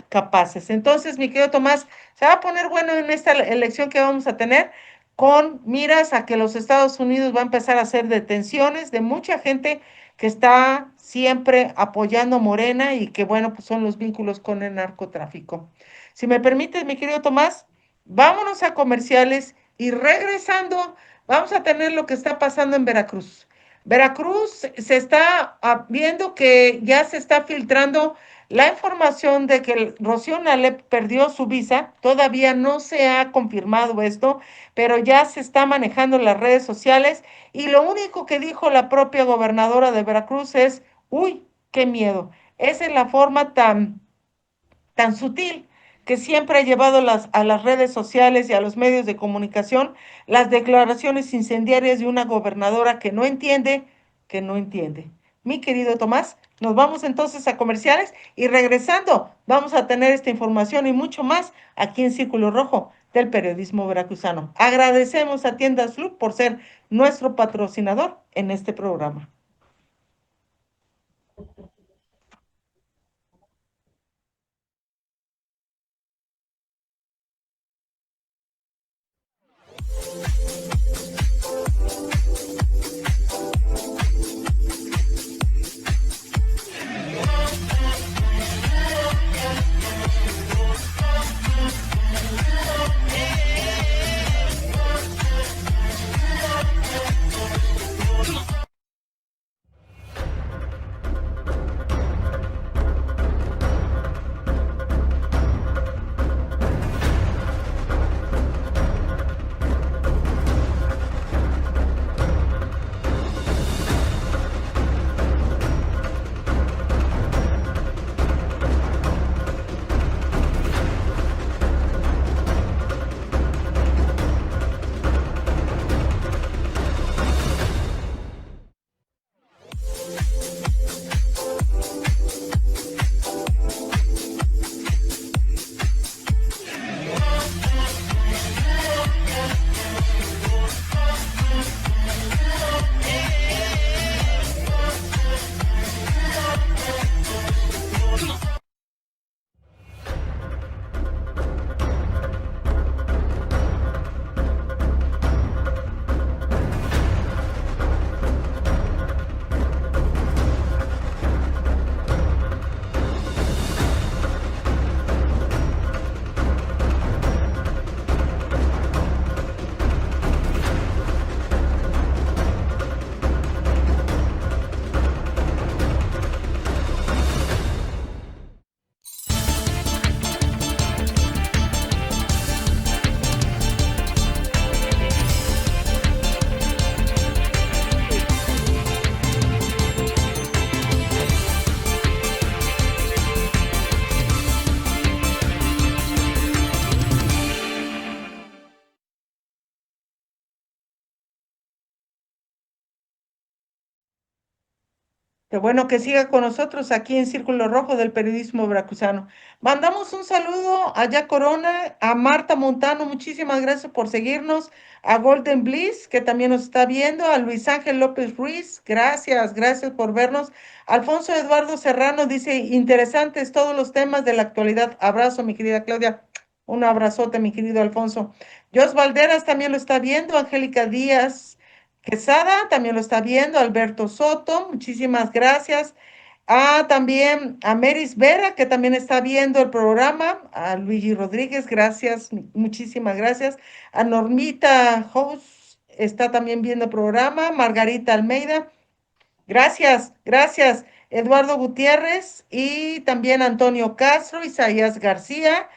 capaces. Entonces, mi querido Tomás, se va a poner bueno en esta elección que vamos a tener con miras a que los Estados Unidos va a empezar a hacer detenciones de mucha gente que está siempre apoyando a Morena y que, bueno, pues son los vínculos con el narcotráfico. Si me permites, mi querido Tomás, vámonos a comerciales y regresando, vamos a tener lo que está pasando en Veracruz. Veracruz se está viendo que ya se está filtrando la información de que Rocío Nale perdió su visa. Todavía no se ha confirmado esto, pero ya se está manejando en las redes sociales y lo único que dijo la propia gobernadora de Veracruz es, uy, qué miedo. Esa es la forma tan sutil que siempre ha llevado a las redes sociales y a los medios de comunicación las declaraciones incendiarias de una gobernadora que no entiende. Mi querido Tomás, nos vamos entonces a comerciales y regresando vamos a tener esta información y mucho más aquí en Círculo Rojo del periodismo veracruzano. Agradecemos a Tiendas Loop por ser nuestro patrocinador en este programa. Qué bueno que siga con nosotros aquí en Círculo Rojo del periodismo veracruzano. Mandamos un saludo a Ya Corona, a Marta Montano, muchísimas gracias por seguirnos, a Golden Bliss, que también nos está viendo, a Luis Ángel López Ruiz, gracias, gracias por vernos. Alfonso Eduardo Serrano dice, interesantes todos los temas de la actualidad. Abrazo, mi querida Claudia. Un abrazote, mi querido Alfonso. Jos Valderas también lo está viendo, Angélica Díaz. Quesada también lo está viendo, Alberto Soto, muchísimas gracias. También a Meris Vera, que también está viendo el programa, a Luigi Rodríguez, gracias, muchísimas gracias. A Normita House está también viendo el programa, Margarita Almeida, gracias, gracias. Eduardo Gutiérrez y también Antonio Castro, Isaías García,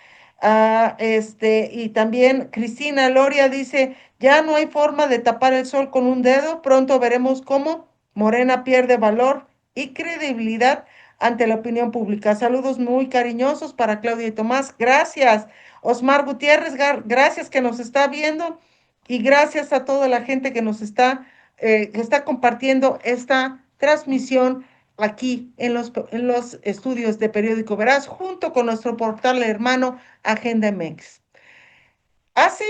Y también Cristina Loria dice, ya no hay forma de tapar el sol con un dedo, pronto veremos cómo Morena pierde valor y credibilidad ante la opinión pública. Saludos muy cariñosos para Claudia y Tomás. Gracias. Osmar Gutiérrez, gracias que nos está viendo y gracias a toda la gente que está compartiendo esta transmisión aquí en los estudios de Periódico Veraz, junto con nuestro portal hermano Agenda MX. Hace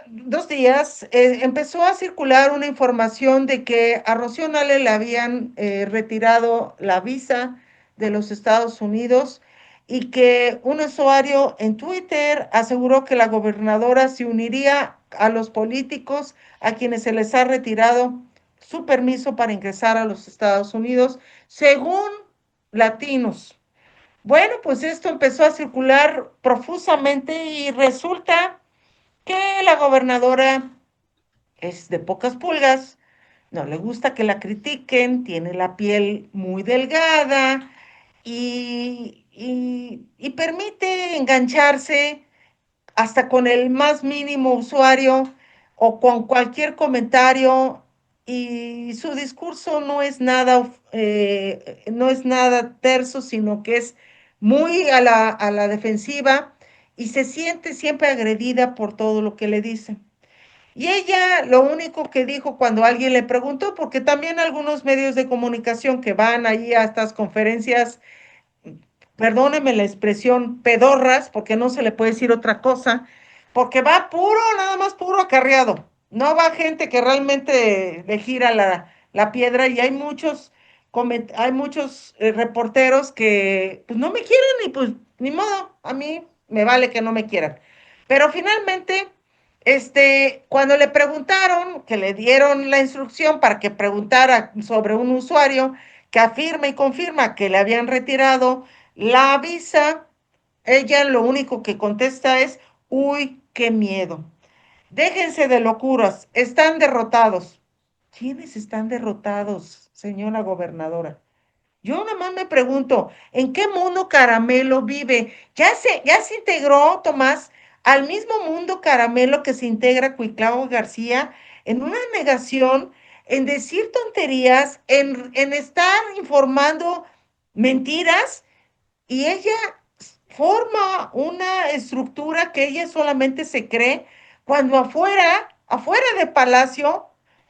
2 días empezó a circular una información de que a Rocío Nale le habían retirado la visa de los Estados Unidos y que un usuario en Twitter aseguró que la gobernadora se uniría a los políticos a quienes se les ha retirado su permiso para ingresar a los Estados Unidos, según latinos. Bueno, pues esto empezó a circular profusamente y resulta que la gobernadora es de pocas pulgas, no le gusta que la critiquen, tiene la piel muy delgada y permite engancharse hasta con el más mínimo usuario o con cualquier comentario y su discurso no es nada terso, sino que es muy a la defensiva y se siente siempre agredida por todo lo que le dicen. Y ella lo único que dijo cuando alguien le preguntó, porque también algunos medios de comunicación que van ahí a estas conferencias, perdóneme la expresión, pedorras, porque no se le puede decir otra cosa, porque va puro, nada más puro acarreado. No va gente que realmente le gira la piedra y hay muchos reporteros que pues no me quieren y pues ni modo, a mí me vale que no me quieran. Pero finalmente, cuando le preguntaron, que le dieron la instrucción para que preguntara sobre un usuario que afirma y confirma que le habían retirado la visa, ella lo único que contesta es, uy, qué miedo. Déjense de locuras, están derrotados. ¿Quiénes están derrotados, señora gobernadora? Yo nada más me pregunto, ¿en qué mundo Caramelo vive? Ya se integró, Tomás, al mismo mundo Caramelo que se integra Cuitlao García en una negación, en decir tonterías, en estar informando mentiras y ella forma una estructura que ella solamente se cree cuando afuera de Palacio,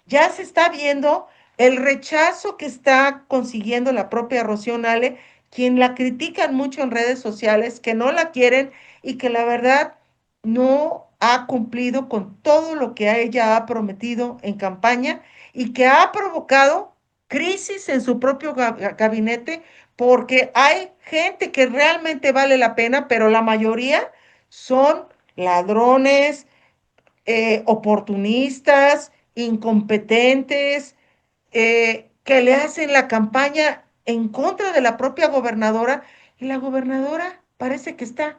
ya se está viendo el rechazo que está consiguiendo la propia Rocío Nale, quien la critican mucho en redes sociales, que no la quieren y que la verdad no ha cumplido con todo lo que ella ha prometido en campaña y que ha provocado crisis en su propio gabinete porque hay gente que realmente vale la pena, pero la mayoría son ladrones, oportunistas, incompetentes, que le hacen la campaña en contra de la propia gobernadora y la gobernadora parece que está,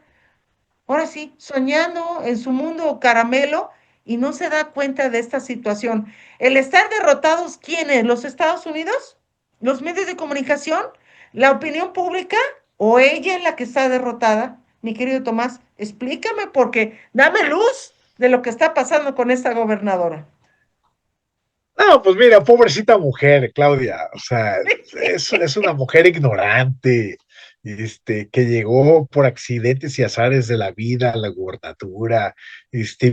ahora sí, soñando en su mundo caramelo y no se da cuenta de esta situación. El estar derrotados, ¿quiénes? ¿Los Estados Unidos? ¿Los medios de comunicación? ¿La opinión pública? ¿O ella es la que está derrotada? Mi querido Tomás, explícame porque dame luz de lo que está pasando con esta gobernadora. No, pues mira, pobrecita mujer, Claudia, o sea, es una mujer ignorante, que llegó por accidentes y azares de la vida a la gubernatura,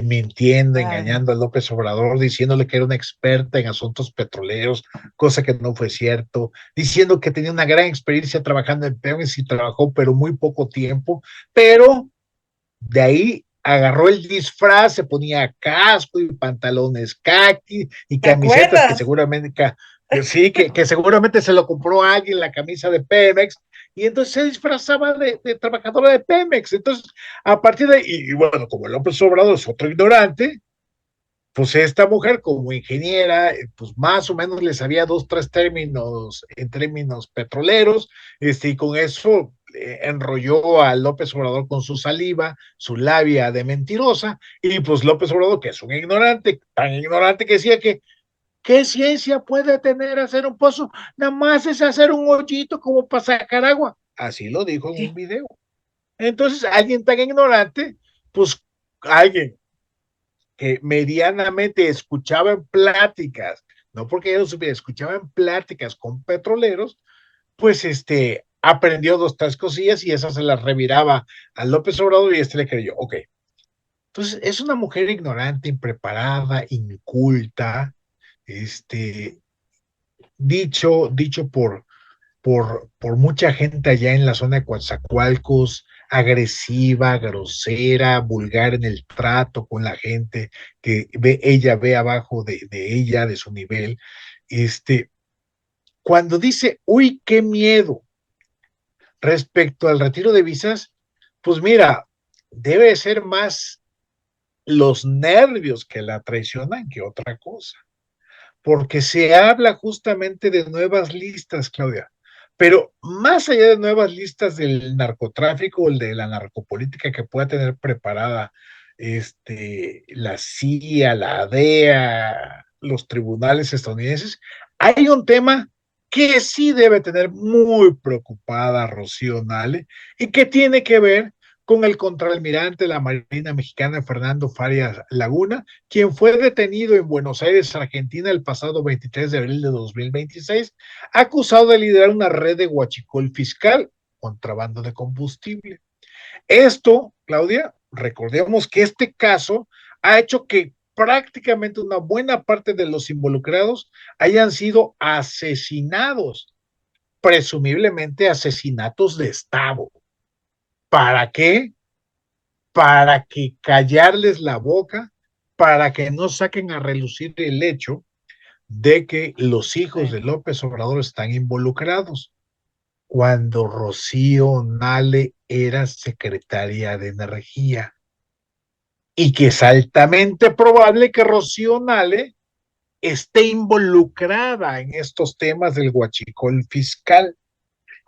mintiendo, Ay, engañando a López Obrador, diciéndole que era una experta en asuntos petroleros, cosa que no fue cierto, diciendo que tenía una gran experiencia trabajando en Pemex y trabajó, pero muy poco tiempo, pero de ahí agarró el disfraz, se ponía casco y pantalones caqui y ¿te camisetas que acuerdas? seguramente, sí, que seguramente se lo compró a alguien la camisa de Pemex, y entonces se disfrazaba de trabajadora de Pemex. Entonces, a partir de, y bueno, como López Obrador es otro ignorante, pues esta mujer como ingeniera, pues más o menos le sabía dos, tres términos en términos petroleros, y con eso enrolló a López Obrador con su saliva, su labia de mentirosa, y pues López Obrador, que es un ignorante, tan ignorante que decía que ¿qué ciencia puede tener hacer un pozo? Nada más es hacer un hoyito como para sacar agua. Así lo dijo en un Sí. video. Entonces, alguien tan ignorante, pues alguien que medianamente escuchaba en pláticas, no porque yo lo supiera, escuchaba en pláticas con petroleros, pues aprendió dos, tres cosillas y esas se las reviraba a López Obrador y le creyó, ok. Entonces, es una mujer ignorante, impreparada, inculta, este, dicho por mucha gente allá en la zona de Coatzacoalcos, agresiva, grosera, vulgar en el trato con la gente que ella ve abajo de ella, de su nivel. Este, Cuando dice, uy, qué miedo respecto al retiro de visas, pues mira, debe ser más los nervios que la traicionan que otra cosa, porque se habla justamente de nuevas listas, Claudia. Pero más allá de nuevas listas del narcotráfico o de la narcopolítica que pueda tener preparada la CIA, la DEA, los tribunales estadounidenses, hay un tema que sí debe tener muy preocupada Rocío Nale y que tiene que ver con el contraalmirante de la Marina Mexicana, Fernando Farias Laguna, quien fue detenido en Buenos Aires, Argentina, el pasado 23 de abril de 2026, acusado de liderar una red de huachicol fiscal, contrabando de combustible. Esto, Claudia, recordemos que este caso ha hecho que prácticamente una buena parte de los involucrados hayan sido asesinados, presumiblemente asesinatos de Estado. ¿Para qué? Para que callarles la boca, para que no saquen a relucir el hecho de que los hijos de Sí. López Obrador están involucrados. Cuando Rocío Nale era secretaria de Energía y que es altamente probable que Rocío Nale esté involucrada en estos temas del huachicol fiscal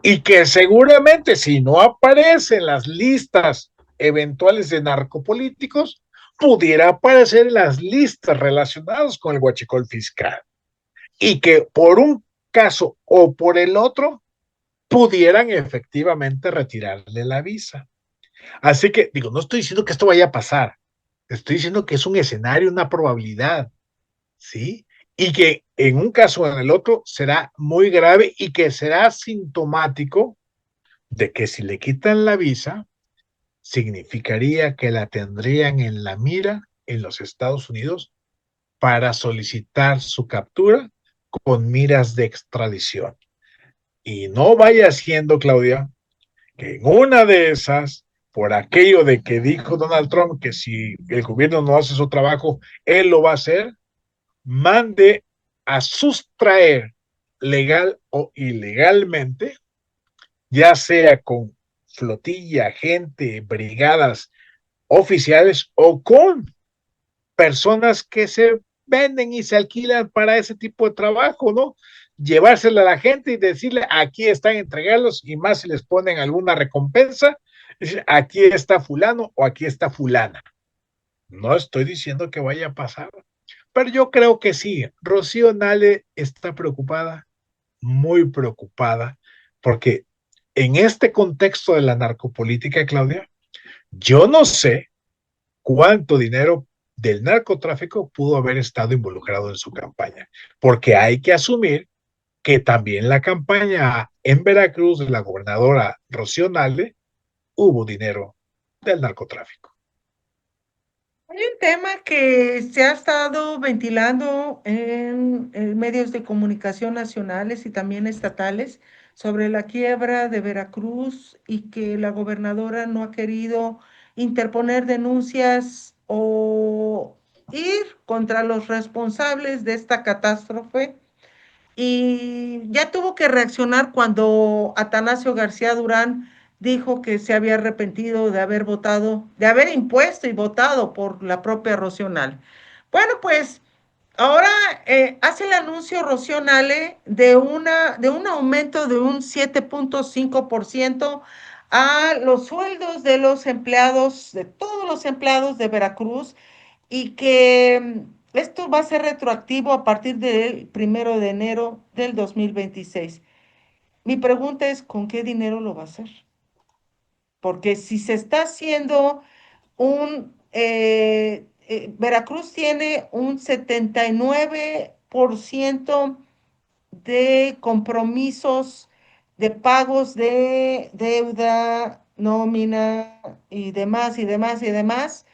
y que seguramente si no aparece en las listas eventuales de narcopolíticos, pudiera aparecer en las listas relacionadas con el huachicol fiscal y que por un caso o por el otro pudieran efectivamente retirarle la visa. Así que digo, no estoy diciendo que esto vaya a pasar, estoy diciendo que es un escenario, una probabilidad, ¿sí? Y que en un caso o en el otro será muy grave y que será sintomático de que si le quitan la visa, significaría que la tendrían en la mira en los Estados Unidos para solicitar su captura con miras de extradición. Y no vaya siendo, Claudia, que en una de esas, por aquello de que dijo Donald Trump que si el gobierno no hace su trabajo, él lo va a hacer, mande a sustraer legal o ilegalmente, ya sea con flotilla, gente, brigadas oficiales o con personas que se venden y se alquilan para ese tipo de trabajo, ¿no? Llevársela a la gente y decirle, aquí están, entregarlos y más si les ponen alguna recompensa, decir, aquí está fulano o aquí está fulana. No estoy diciendo que vaya a pasar, pero yo creo que sí. Rocío Nale está preocupada, muy preocupada, porque en este contexto de la narcopolítica, Claudia, yo no sé cuánto dinero del narcotráfico pudo haber estado involucrado en su campaña, porque hay que asumir que también la campaña en Veracruz de la gobernadora Rocío Nale hubo dinero del narcotráfico. Hay un tema que se ha estado ventilando en medios de comunicación nacionales y también estatales sobre la quiebra de Veracruz y que la gobernadora no ha querido interponer denuncias o ir contra los responsables de esta catástrofe y ya tuvo que reaccionar cuando Atanasio García Durán dijo que se había arrepentido de haber votado, de haber impuesto y votado por la propia Rocío Nale. Bueno, pues ahora hace el anuncio Rocío Nale de un aumento de un 7.5% a los sueldos de los empleados, de todos los empleados de Veracruz, y que esto va a ser retroactivo a partir del 1 de enero del 2026. Mi pregunta es, ¿con qué dinero lo va a hacer? porque si se está haciendo Veracruz tiene un 79% de compromisos de pagos de deuda, nómina y demás, y demás, y demás,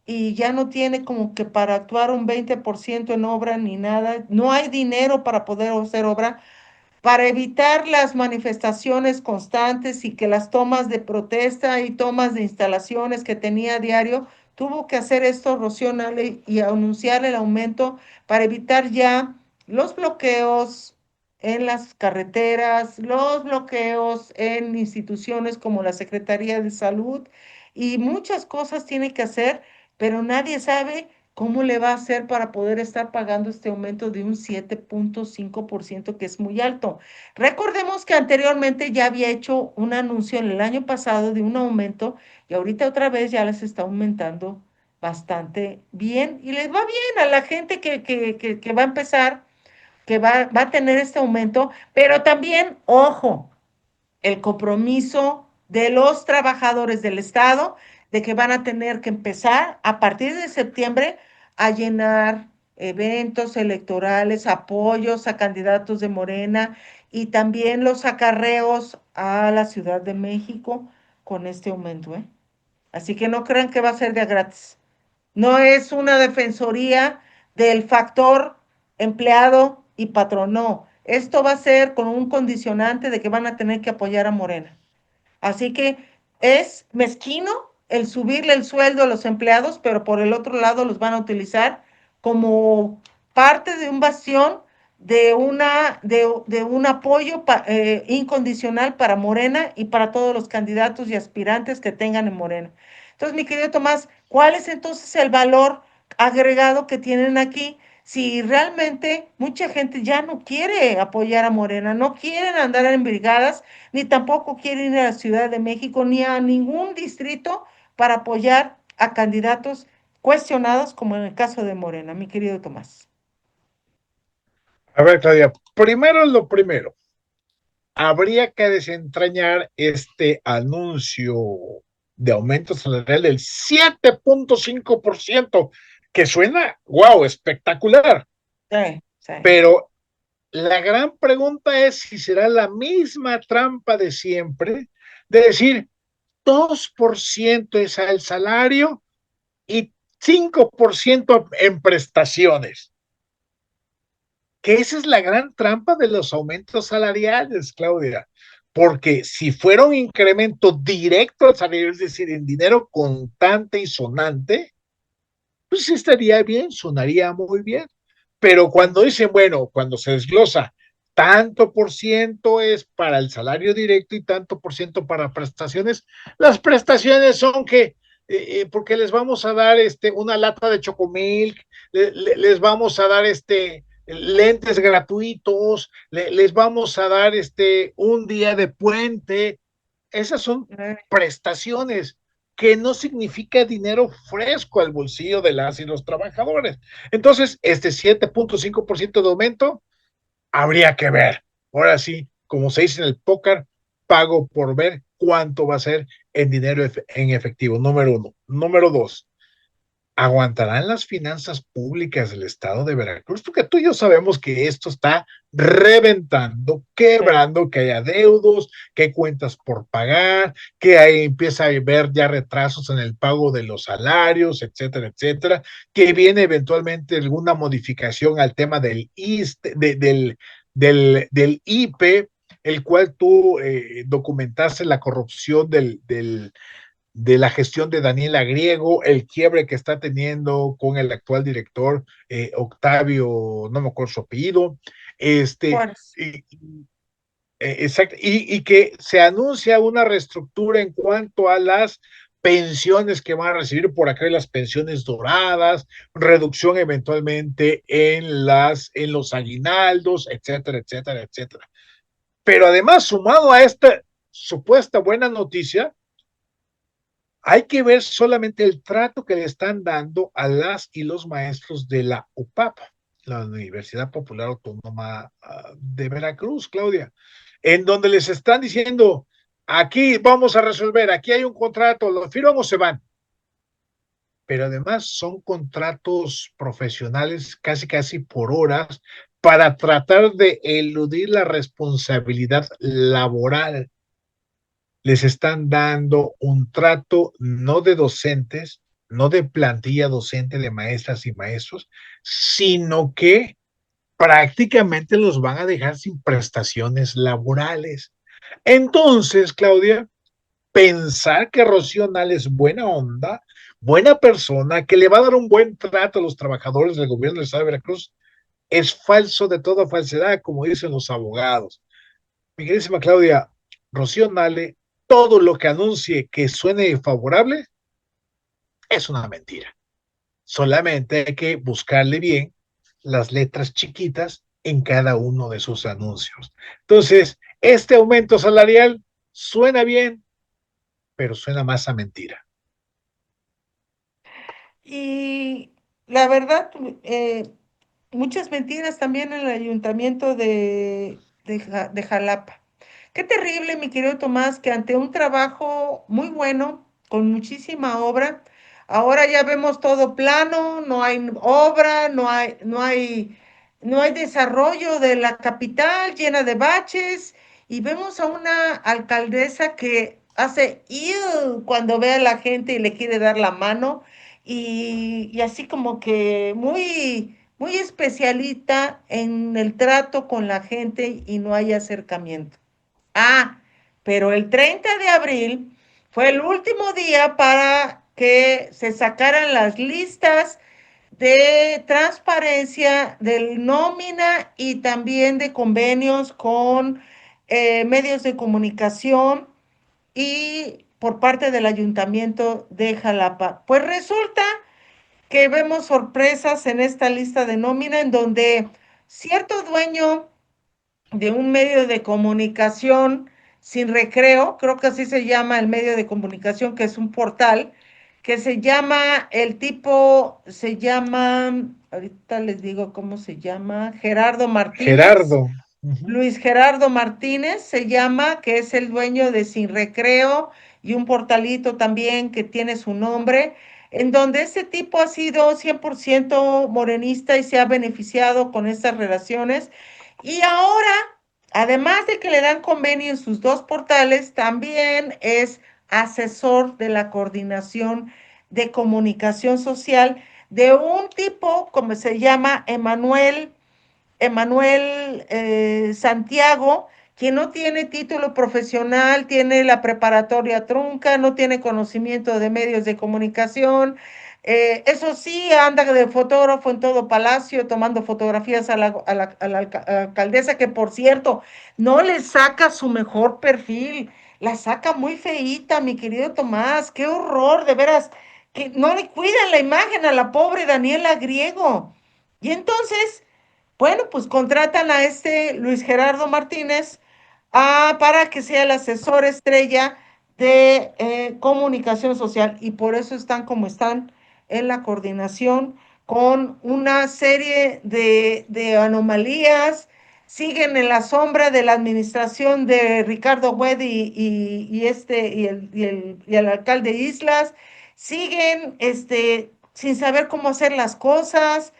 y ya no tiene como que para actuar un 20% en obra ni nada, no hay dinero para poder hacer obra, para evitar las manifestaciones constantes y que las tomas de protesta y tomas de instalaciones que tenía a diario, tuvo que hacer esto Rocío Nale y anunciar el aumento para evitar ya los bloqueos en las carreteras, los bloqueos en instituciones como la Secretaría de Salud y muchas cosas tiene que hacer, pero nadie sabe cómo le va a hacer para poder estar pagando este aumento de un 7.5% que es muy alto. Recordemos que anteriormente ya había hecho un anuncio en el año pasado de un aumento y ahorita otra vez ya les está aumentando bastante bien y les va bien a la gente que va a empezar, que va a tener este aumento, pero también, ojo, el compromiso de los trabajadores del Estado de que van a tener que empezar a partir de septiembre a llenar eventos electorales, apoyos a candidatos de Morena y también los acarreos a la Ciudad de México con este aumento, ¿eh? Así que no crean que va a ser de gratis. No es una defensoría del factor empleado y patrón, no. Esto va a ser con un condicionante de que van a tener que apoyar a Morena. Así que es mezquino el subirle el sueldo a los empleados, pero por el otro lado los van a utilizar como parte de un bastión de un apoyo incondicional para Morena y para todos los candidatos y aspirantes que tengan en Morena. Entonces, mi querido Tomás, ¿cuál es entonces el valor agregado que tienen aquí? Si realmente mucha gente ya no quiere apoyar a Morena, no quieren andar en brigadas, ni tampoco quieren ir a la Ciudad de México, ni a ningún distrito para apoyar a candidatos cuestionados, como en el caso de Morena, mi querido Tomás. A ver, Claudia, primero lo primero, habría que desentrañar este anuncio de aumento salarial del 7.5%, que suena, wow, espectacular, Sí, sí. pero la gran pregunta es si será la misma trampa de siempre, de decir 2% es el salario y 5% en prestaciones. Que esa es la gran trampa de los aumentos salariales, Claudia, porque si fuera un incremento directo al salario, es decir, en dinero contante y sonante, pues estaría bien, sonaría muy bien. Pero Sí. cuando dicen, bueno, cuando se desglosa, tanto por ciento es para el salario directo y tanto por ciento para prestaciones, las prestaciones son que porque les vamos a dar una lata de chocomilk, les vamos a dar lentes gratuitos, les vamos a dar un día de puente. Esas son prestaciones que no significa dinero fresco al bolsillo de las y los trabajadores. Entonces, este 7.5% de aumento habría que ver. Ahora sí, como se dice en el póker, pago por ver cuánto va a ser en dinero en efectivo, número uno. Número dos, ¿aguantarán las finanzas públicas del estado de Veracruz? Porque tú y yo sabemos que esto está reventando, Sí. quebrando, que hay adeudos, que hay cuentas por pagar, que hay, empieza a haber ya retrasos en el pago de los salarios, etcétera, etcétera, que viene eventualmente alguna modificación al tema del, del IPE, el cual tú documentaste la corrupción de la gestión de Daniela Griego, el quiebre que está teniendo con el actual director Octavio, no me acuerdo su apellido, Juárez. y, exacto, y que se anuncia una reestructura en cuanto a las pensiones que van a recibir por acá, las pensiones doradas, reducción eventualmente en los aguinaldos, etcétera, etcétera, etcétera. Pero además, sumado a esta supuesta buena noticia, hay que ver solamente el trato que le están dando a las y los maestros de la UPAP, la Universidad Popular Autónoma de Veracruz, Claudia, en donde les están diciendo, aquí vamos a resolver, aquí hay un contrato, ¿lo firman o se van? Pero además son contratos profesionales casi casi por horas para tratar de eludir la responsabilidad laboral. Les están dando un trato no de docentes, no de plantilla docente de maestras y maestros, sino que prácticamente los van a dejar sin prestaciones laborales. Entonces, Claudia, pensar que Rocío Nal es buena onda, buena persona, que le va a dar un buen trato a los trabajadores del gobierno del Estado de Veracruz, es falso de toda falsedad, como dicen los abogados. Mi queridísima Claudia, Rocío Nale, todo lo que anuncie que suene favorable es una mentira. Solamente hay que buscarle bien las letras chiquitas en cada uno de sus anuncios. Entonces, este aumento salarial suena bien, pero suena más a mentira. Y la verdad, muchas mentiras también en el ayuntamiento de Jalapa. Qué terrible, mi querido Tomás, que ante un trabajo muy bueno, con muchísima obra, ahora ya vemos todo plano, no hay obra, no hay desarrollo de la capital llena de baches, y vemos a una alcaldesa que hace "Ew" cuando ve a la gente y le quiere dar la mano, y así como que muy especialista en el trato con la gente y no hay acercamiento. Ah, pero el 30 de abril fue el último día para que se sacaran las listas de transparencia del nómina y también de convenios con medios de comunicación y por parte del ayuntamiento de Jalapa. Pues resulta que vemos sorpresas en esta lista de nómina en donde cierto dueño de un medio de comunicación sin recreo, creo que así se llama el medio de comunicación, que es un portal, que se llama, el tipo se llama, ahorita les digo cómo se llama, Gerardo Martínez. Gerardo. Uh-huh. Luis Gerardo Martínez se llama, que es el dueño de Sin Recreo y un portalito también que tiene su nombre, en donde ese tipo ha sido 100% morenista y se ha beneficiado con estas relaciones. Y ahora, además de que le dan convenio en sus dos portales, también es asesor de la coordinación de comunicación social de un tipo, como se llama, Emanuel Santiago, quien no tiene título profesional, tiene la preparatoria trunca, no tiene conocimiento de medios de comunicación. Eso sí, anda de fotógrafo en todo palacio, tomando fotografías a la alcaldesa, que por cierto, no le saca su mejor perfil, la saca muy feíta, mi querido Tomás, qué horror, de veras, que no le cuidan la imagen a la pobre Daniela Griego. Y entonces, bueno, pues contratan a este Luis Gerardo Martínez para que sea el asesor estrella de comunicación social y por eso están como están en la coordinación con una serie de anomalías, siguen en la sombra de la administración de Ricardo Hued y el alcalde Islas, siguen sin saber cómo hacer las cosas,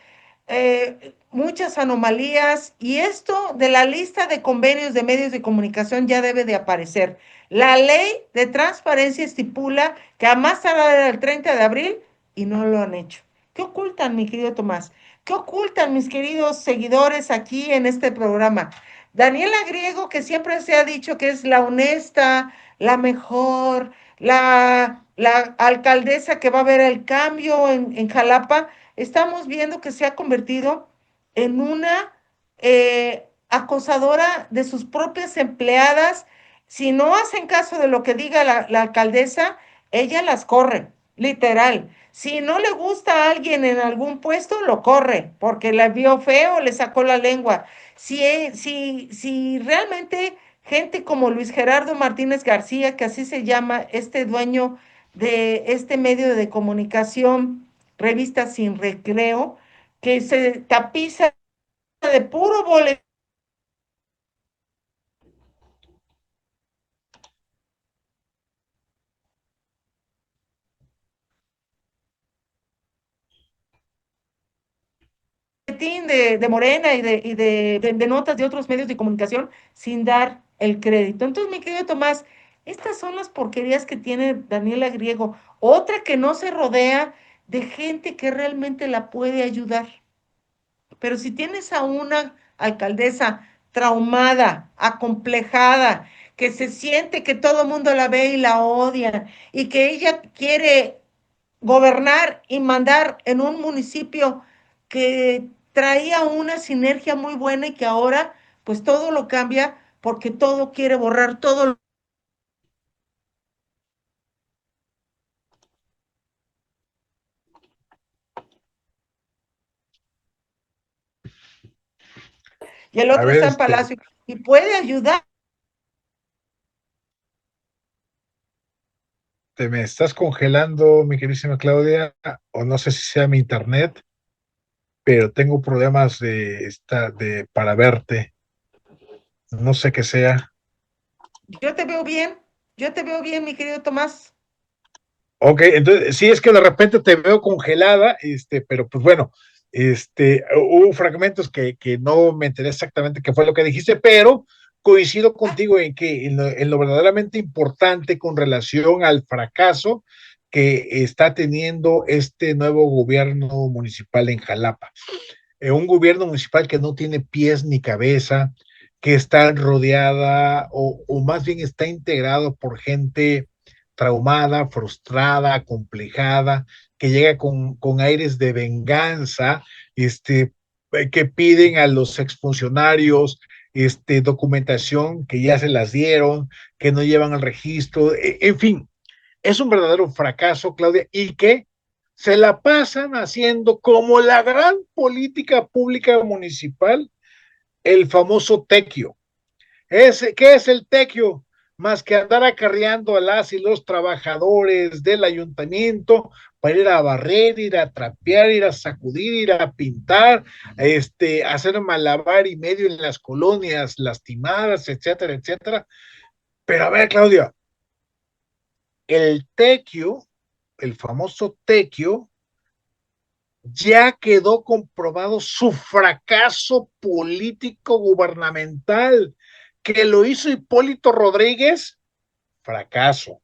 muchas anomalías y esto de la lista de convenios de medios de comunicación ya debe de aparecer. La ley de transparencia estipula que a más tardar el 30 de abril y no lo han hecho. ¿Qué ocultan, mi querido Tomás? ¿Qué ocultan mis queridos seguidores aquí en este programa? Daniela Griego, que siempre se ha dicho que es la honesta, la mejor, la alcaldesa que va a ver el cambio en Jalapa, estamos viendo que se ha convertido en una acosadora de sus propias empleadas. Si no hacen caso de lo que diga la alcaldesa, ella las corre, literal. Si no le gusta a alguien en algún puesto, lo corre, porque la vio feo, le sacó la lengua. Si realmente gente como Luis Gerardo Martínez García, que así se llama este dueño de este medio de comunicación, Revista Sin Recreo, que se tapiza de puro boletín boletín de Morena y de notas de otros medios de comunicación sin dar el crédito. Entonces, mi querido Tomás, estas son las porquerías que tiene Daniela Griego. Otra que no se rodea de gente que realmente la puede ayudar. Pero si tienes a una alcaldesa traumada, acomplejada, que se siente que todo el mundo la ve y la odia, y que ella quiere gobernar y mandar en un municipio que traía una sinergia muy buena y que ahora pues todo lo cambia porque todo quiere borrar todo. Y el A otro ver, está en Palacio y puede ayudar. te me estás congelando, mi queridísima Claudia, o no sé si sea mi internet, pero tengo problemas para verte. No sé qué sea. Yo te veo bien, yo te veo bien, mi querido Tomás. Ok, entonces sí es que de repente te veo congelada, pero pues bueno, hubo fragmentos que no me enteré exactamente qué fue lo que dijiste, pero coincido contigo en que en lo verdaderamente importante con relación al fracaso que está teniendo este nuevo gobierno municipal en Jalapa. Un gobierno municipal que no tiene pies ni cabeza, que está rodeada o más bien está integrado por gente traumada, frustrada, acomplejada, que llega con aires de venganza, que piden a los exfuncionarios documentación que ya se las dieron, que no llevan el registro, en fin, es un verdadero fracaso, Claudia, y que se la pasan haciendo como la gran política pública municipal, el famoso tequio. ¿Qué es el tequio? Más que andar acarreando a las y los trabajadores del ayuntamiento para ir a barrer, ir a trapear, ir a sacudir, ir a pintar, hacer malabar y medio en las colonias lastimadas, etcétera, etcétera. Pero a ver, Claudia, el tequio, el famoso tequio, ya quedó comprobado su fracaso político gubernamental, que lo hizo Hipólito Rodríguez, fracaso.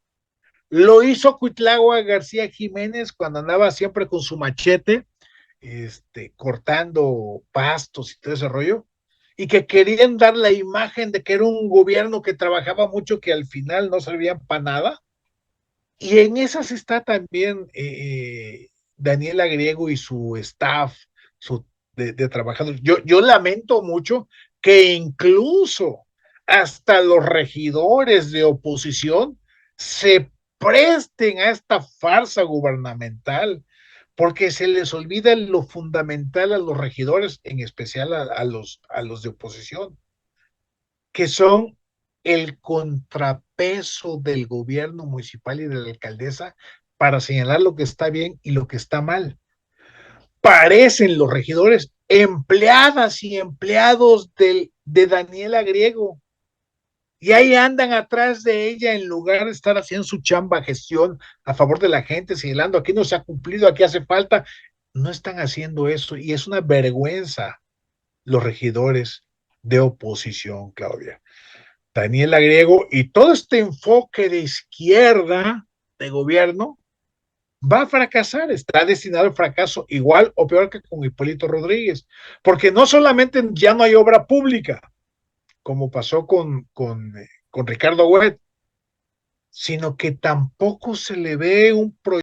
Lo hizo Cuitlagua García Jiménez cuando andaba siempre con su machete, cortando pastos y todo ese rollo, y que querían dar la imagen de que era un gobierno que trabajaba mucho, que al final no servían para nada. Y en esas está también Daniela Griego y su staff de trabajadores. Yo lamento mucho que incluso hasta los regidores de oposición se presten a esta farsa gubernamental, porque se les olvida lo fundamental a los regidores, en especial a los de oposición, que son el contrapeso del gobierno municipal y de la alcaldesa para señalar lo que está bien y lo que está mal. Parecen los regidores empleadas y empleados de Daniela Griego. Y ahí andan atrás de ella en lugar de estar haciendo su chamba, gestión a favor de la gente, señalando aquí no se ha cumplido, aquí hace falta. No están haciendo eso y es una vergüenza los regidores de oposición, Claudia. Daniela Griego y todo este enfoque de izquierda de gobierno va a fracasar, está destinado al fracaso igual o peor que con Hipólito Rodríguez, porque no solamente ya no hay obra pública, como pasó con Ricardo Huet, sino que tampoco se le ve un proyecto